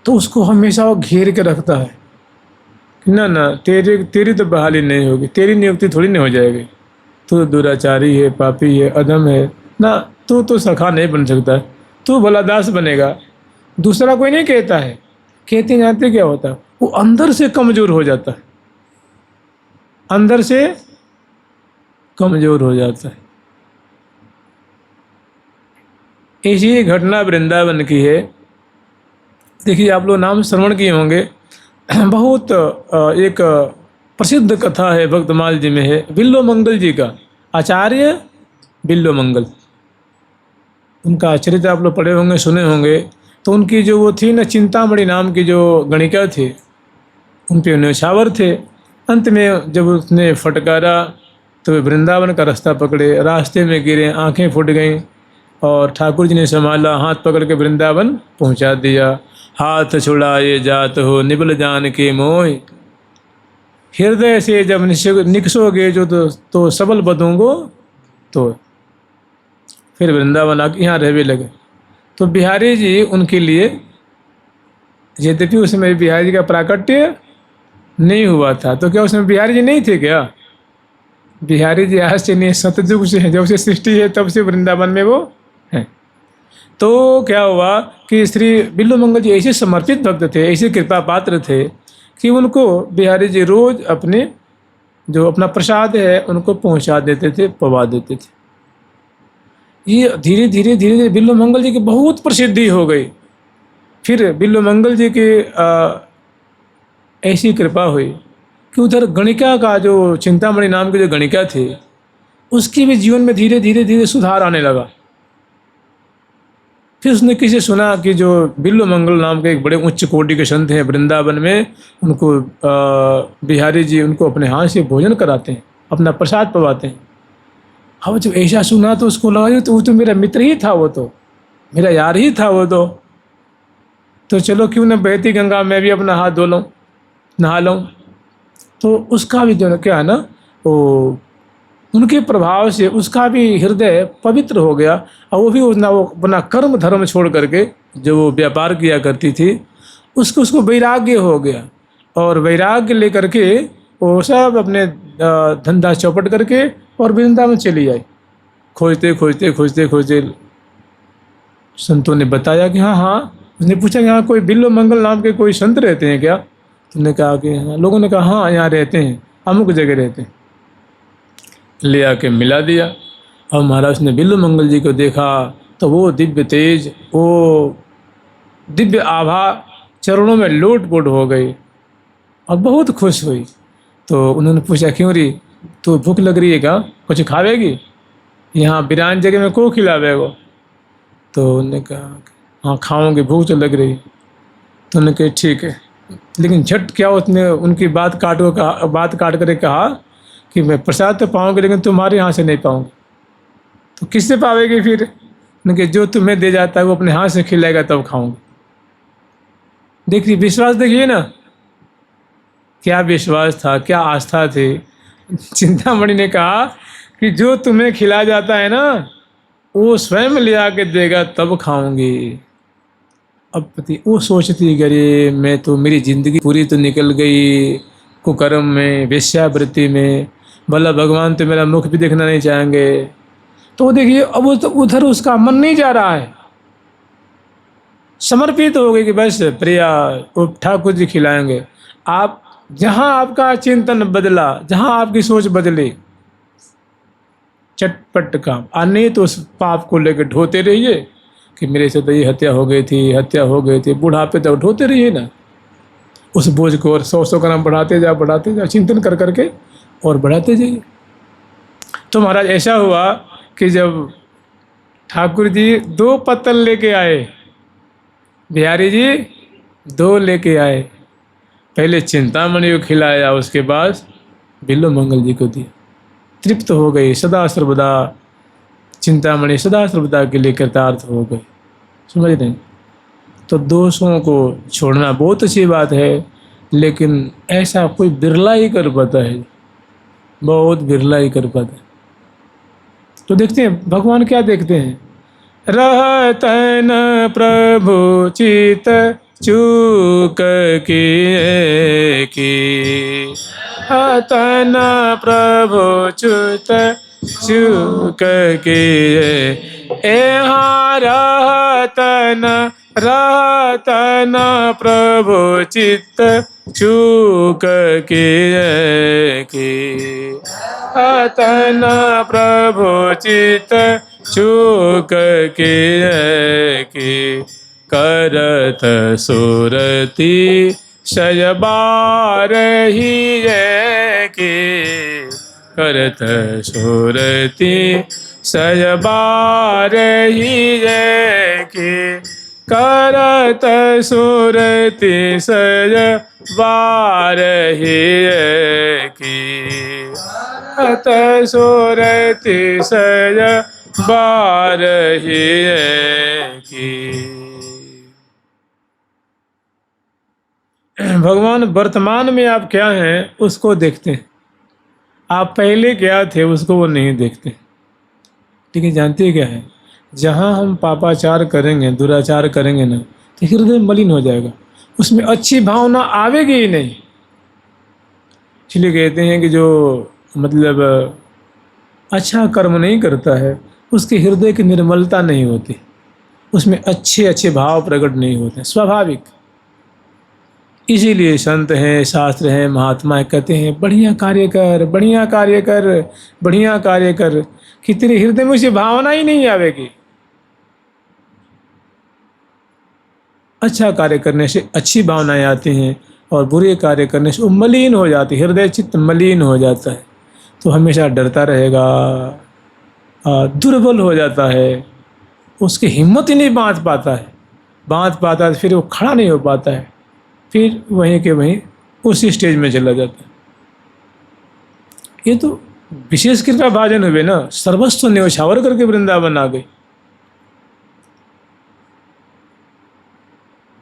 तो उसको हमेशा वो घेर के रखता है कि ना तेरी तो बहाली नहीं होगी, तेरी नियुक्ति थोड़ी नहीं हो जाएगी, तू तो दुराचारी है, पापी है, अधम है ना, तू तो सखा नहीं बन सकता, तू भला दास बनेगा। दूसरा कोई नहीं कहता है, कहते जानते क्या होता है, वो अंदर से कमज़ोर हो जाता है, अंदर से कमज़ोर हो जाता है। ऐसी घटना वृंदावन की है। देखिए आप लोग नाम श्रवण किए होंगे, बहुत एक प्रसिद्ध कथा है, भक्तमाल जी में है, बिल्लो मंगल जी का, आचार्य बिल्लो मंगल। उनका चरित्र आप लोग पढ़े होंगे, सुने होंगे। तो उनकी जो वो थी ना, चिंतामणि नाम की जो गणिका थी, उन पे न्यौछावर थे। अंत में जब उसने फटकारा तो वे वृंदावन का रास्ता पकड़े, रास्ते में गिरे, आंखें फूट गईं, और ठाकुर जी ने संभाला, हाथ पकड़ के वृंदावन पहुंचा दिया। हाथ छुड़ाए जात हो निबल जान के मोह, हृदय से जब निकसोगे जो तो सबल बदूंगो। तो फिर वृंदावन आके यहाँ रहने लगे। तो बिहारी जी उनके लिए, यद्यपि उसमें बिहारी जी का प्राकट्य नहीं हुआ था, तो क्या उसमें बिहारी जी नहीं थे क्या? बिहारी जी आज से नहीं, सतयुग से है, जब से सृष्टि है तब से वृंदावन में वो हैं। तो क्या हुआ कि श्री बिल्लू मंगल जी ऐसे समर्पित भक्त थे, ऐसे कृपा पात्र थे कि उनको बिहारी जी रोज अपने जो अपना प्रसाद है उनको पहुंचा देते थे, पवा देते थे। ये धीरे धीरे धीरे धीरे बिल्लू मंगल जी की बहुत प्रसिद्धि हो गई। फिर बिल्लू मंगल जी की ऐसी कृपा हुई कि उधर गणिका का जो चिंतामणि नाम के जो गणिका थे, उसके भी जीवन में धीरे धीरे धीरे सुधार आने लगा। फिर उसने किसी सुना कि जो बिल्लू मंगल नाम के एक बड़े उच्च कोटि के संत हैं वृंदावन में, उनको बिहारी जी उनको अपने हाथ से भोजन कराते हैं, अपना प्रसाद पवाते हैं। अब जब ऐसा सुना तो उसको लगा तो वो तो मेरा मित्र ही था, वो तो मेरा यार ही था वो तो चलो क्यों न बहती गंगा में भी अपना हाथ धो लूँ, नहा लूँ। तो उसका भी जो क्या है ना, वो उनके प्रभाव से उसका भी हृदय पवित्र हो गया। और वो भी वो अपना कर्म धर्म छोड़ करके जो वो व्यापार किया करती थी उसको वैराग्य हो गया। और वैराग्य लेकर के वो सब अपने धंधा चौपट करके और वृंदावन चली आई। खोजते खोजते खोजते खोजते संतों ने बताया कि हाँ हाँ। उसने पूछा कि यहाँ कोई बिल्लू मंगल नाम के कोई संत रहते हैं क्या? तुमने कहा कि हाँ। लोगों ने कहा हाँ यहाँ रहते हैं, अमुक जगह रहते हैं। ले आके मिला दिया। और महाराज ने बिल्लू मंगल जी को देखा तो वो दिव्य तेज, वो दिव्य आभा चरणों में लोट पोट हो गई और बहुत खुश हुई। तो उन्होंने पूछा क्यों री, तो भूख लग रही है क्या, कुछ खावेगी? यहाँ बिरान जगह में को खिलावेगो? तो उन्होंने कहा हाँ खाऊंगी, भूख तो लग रही। तो उन्होंने कहा ठीक है, लेकिन झट क्या उसने उनकी बात काट कर कहा कि मैं प्रसाद तो पाऊंगी लेकिन तुम्हारे यहाँ से नहीं पाऊंगी। तो किससे पावेगी फिर? उनके जो तुम्हें दे जाता है वो अपने हाथ से खिलाएगा तब खाऊंगी। देखिए विश्वास, देखिए ना क्या विश्वास था, क्या आस्था थी। चिंतामणि ने कहा कि जो तुम्हें खिला जाता है ना वो स्वयं ले आके देगा तब खाऊंगी। अब पति वो सोचती अरे मैं तो, मेरी जिंदगी पूरी तो निकल गई कुकर्म में, वेश्यावृत्ति में, भला भगवान तो मेरा मुख भी देखना नहीं चाहेंगे। तो देखिए अब तो उधर उसका मन नहीं जा रहा है, समर्पित हो गई कि बस प्रिया वो ठाकुर जी खिलाएंगे। आप जहाँ आपका चिंतन बदला, जहाँ आपकी सोच बदली, चटपट काम। नहीं तो उस पाप को लेकर ढोते रहिए कि मेरे से तो ये हत्या हो गई थी, बुढ़ापे तक ढोते रहिए ना उस बोझ को, और 100 ग्राम बढ़ाते जाओ चिंतन कर करके और बढ़ाते जाइए। तो महाराज ऐसा हुआ कि जब ठाकुर जी 2 पत्तल लेके आए, बिहारी जी 2 लेके आए, पहले चिंतामणि को खिलाया, उसके बाद बिल्लू मंगल जी को दिया। तृप्त हो गई, सदा सर्वदा चिंतामणि सदा सर्वदा के लिए कृतार्थ हो गए। समझ रहे? तो दोषों को छोड़ना बहुत अच्छी बात है, लेकिन ऐसा कोई बिरला ही कर पाता है, बहुत बिरला ही कर पाता है। तो देखते हैं भगवान क्या देखते हैं, रहतन प्रभु चित चूक की हतन प्रभु चुत चूक की यहाँ रहतन प्रभु चित चूक की हतन प्रभु चित चूक की करत सुरती शयबार ही की करत सुरती शयबार ही की करत सुरती शयबार ही की करत सुरती शय बारही की। भगवान वर्तमान में आप क्या हैं उसको देखते हैं, आप पहले क्या थे उसको वो नहीं देखते। लेकिन जानते क्या है, जहाँ हम पापाचार करेंगे, दुराचार करेंगे ना, तो हृदय मलिन हो जाएगा, उसमें अच्छी भावना आवेगी ही नहीं। इसलिए कहते हैं कि जो मतलब अच्छा कर्म नहीं करता है उसके हृदय की निर्मलता नहीं होती, उसमें अच्छे अच्छे भाव प्रकट नहीं होते, स्वाभाविक। इसीलिए संत हैं, शास्त्र हैं, महात्मा कहते हैं बढ़िया कार्य कर, बढ़िया कार्य कर, बढ़िया कार्य कर, कि तेरे हृदय में उसे भावना ही नहीं आवेगी। अच्छा कार्य करने से अच्छी भावनाएं आती हैं और बुरे कार्य करने से वो मलिन हो जाती, हृदय चित्त मलिन हो जाता है, तो हमेशा डरता रहेगा, दुर्बल हो जाता है, उसकी हिम्मत ही नहीं बांध पाता है, तो फिर वो खड़ा नहीं हो पाता है, फिर वहीं के वहीं उसी स्टेज में चला जाता है। ये तो विशेष कृपा भाजन हुए ना, सर्वस्व न्यौछावर करके वृंदावन आ गई।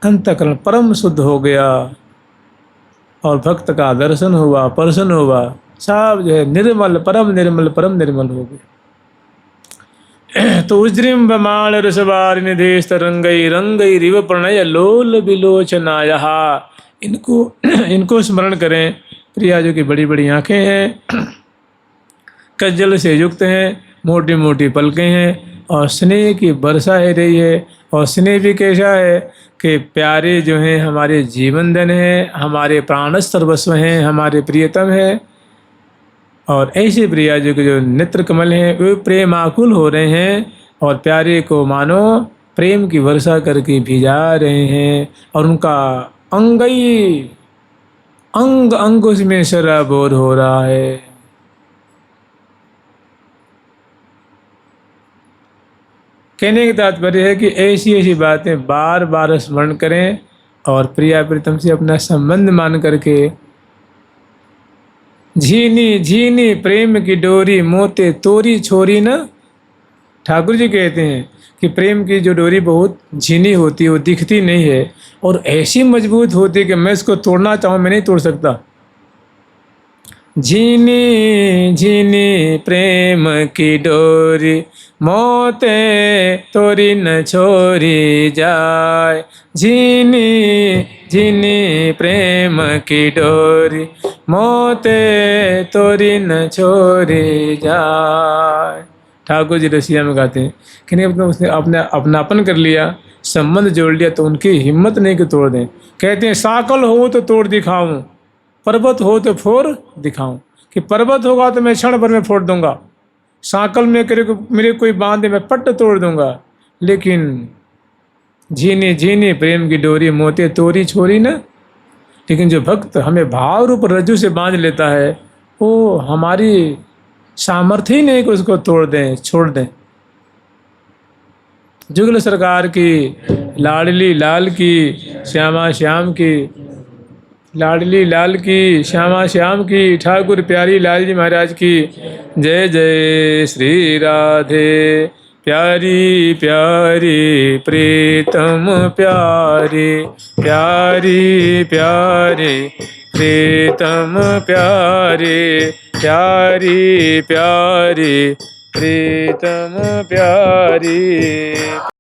अंतःकरण परम शुद्ध हो गया और भक्त का दर्शन हुआ, प्रसन्न हुआ, सब जो है निर्मल, परम निर्मल, परम निर्मल हो गए। तो उज्रिम बमाल रसवार निधेश तरंगई रंगई रिव प्रणय लोल बिलोचनायः, इनको स्मरण करें। प्रिया जो की बड़ी बड़ी आंखें हैं, कज्जल से युक्त हैं, मोटी मोटी पलकें हैं और स्नेह की वर्षा हो रही है। और स्नेह भी कैसा है कि प्यारे जो हैं हमारे जीवन धन हैं, हमारे प्राण सर्वस्व हैं, हमारे प्रियतम हैं। और ऐसे प्रिया जो के जो नेत्र कमल हैं वे प्रेमाकुल हो रहे हैं और प्यारे को मानो प्रेम की वर्षा करके भिजा रहे हैं। और उनका अंगई अंग अंग उसमें सराबोर हो रहा है। कहने का तात्पर्य है कि ऐसी ऐसी बातें बार बार स्मरण करें और प्रिया प्रीतम से अपना संबंध मान करके झीनी झीनी प्रेम की डोरी मोते तोरी छोरी न। ठाकुर जी कहते हैं कि प्रेम की जो डोरी बहुत झीनी होती है, वो दिखती नहीं है और ऐसी मजबूत होती है कि मैं इसको तोड़ना चाहूँ मैं नहीं तोड़ सकता। झीनी झीनी प्रेम की डोरी मोते तोरी न छोरी जाए, झीनी झीनी प्रेम की डोरी मोते तोरी न छोरी जाए। ठाकुर जी रसिया में गाते हैं कि नहीं, उसने अपने अपनापन कर लिया, संबंध जोड़ लिया तो उनकी हिम्मत नहीं कि तोड़ दें। कहते हैं साकल हो तो तोड़ दिखाऊं, पर्वत हो तो फोड़ दिखाऊं। कि पर्वत होगा तो मैं क्षण भर में फोड़ दूंगा, सांकल में मेरे कोई बांधे मैं पट्ट तोड़ दूंगा, लेकिन झीनी झीनी प्रेम की डोरी मोते तोरी छोरी न। लेकिन जो भक्त हमें भाव रूप रज्जू से बांध लेता है वो हमारी सामर्थ्य ही नहीं कि उसको तोड़ दें, छोड़ दें। जुगल सरकार की, लाडली लाल की, श्यामा श्याम की, लाडली लाल की, श्यामा श्याम की, ठाकुर प्यारी लाल जी महाराज की जय जय। श्री राधे प्यारी प्यारी प्रीतम प्यारी, प्यारी प्यारी प्रीतम प्यारी, प्यारी प्यारी प्रीतम प्यारी।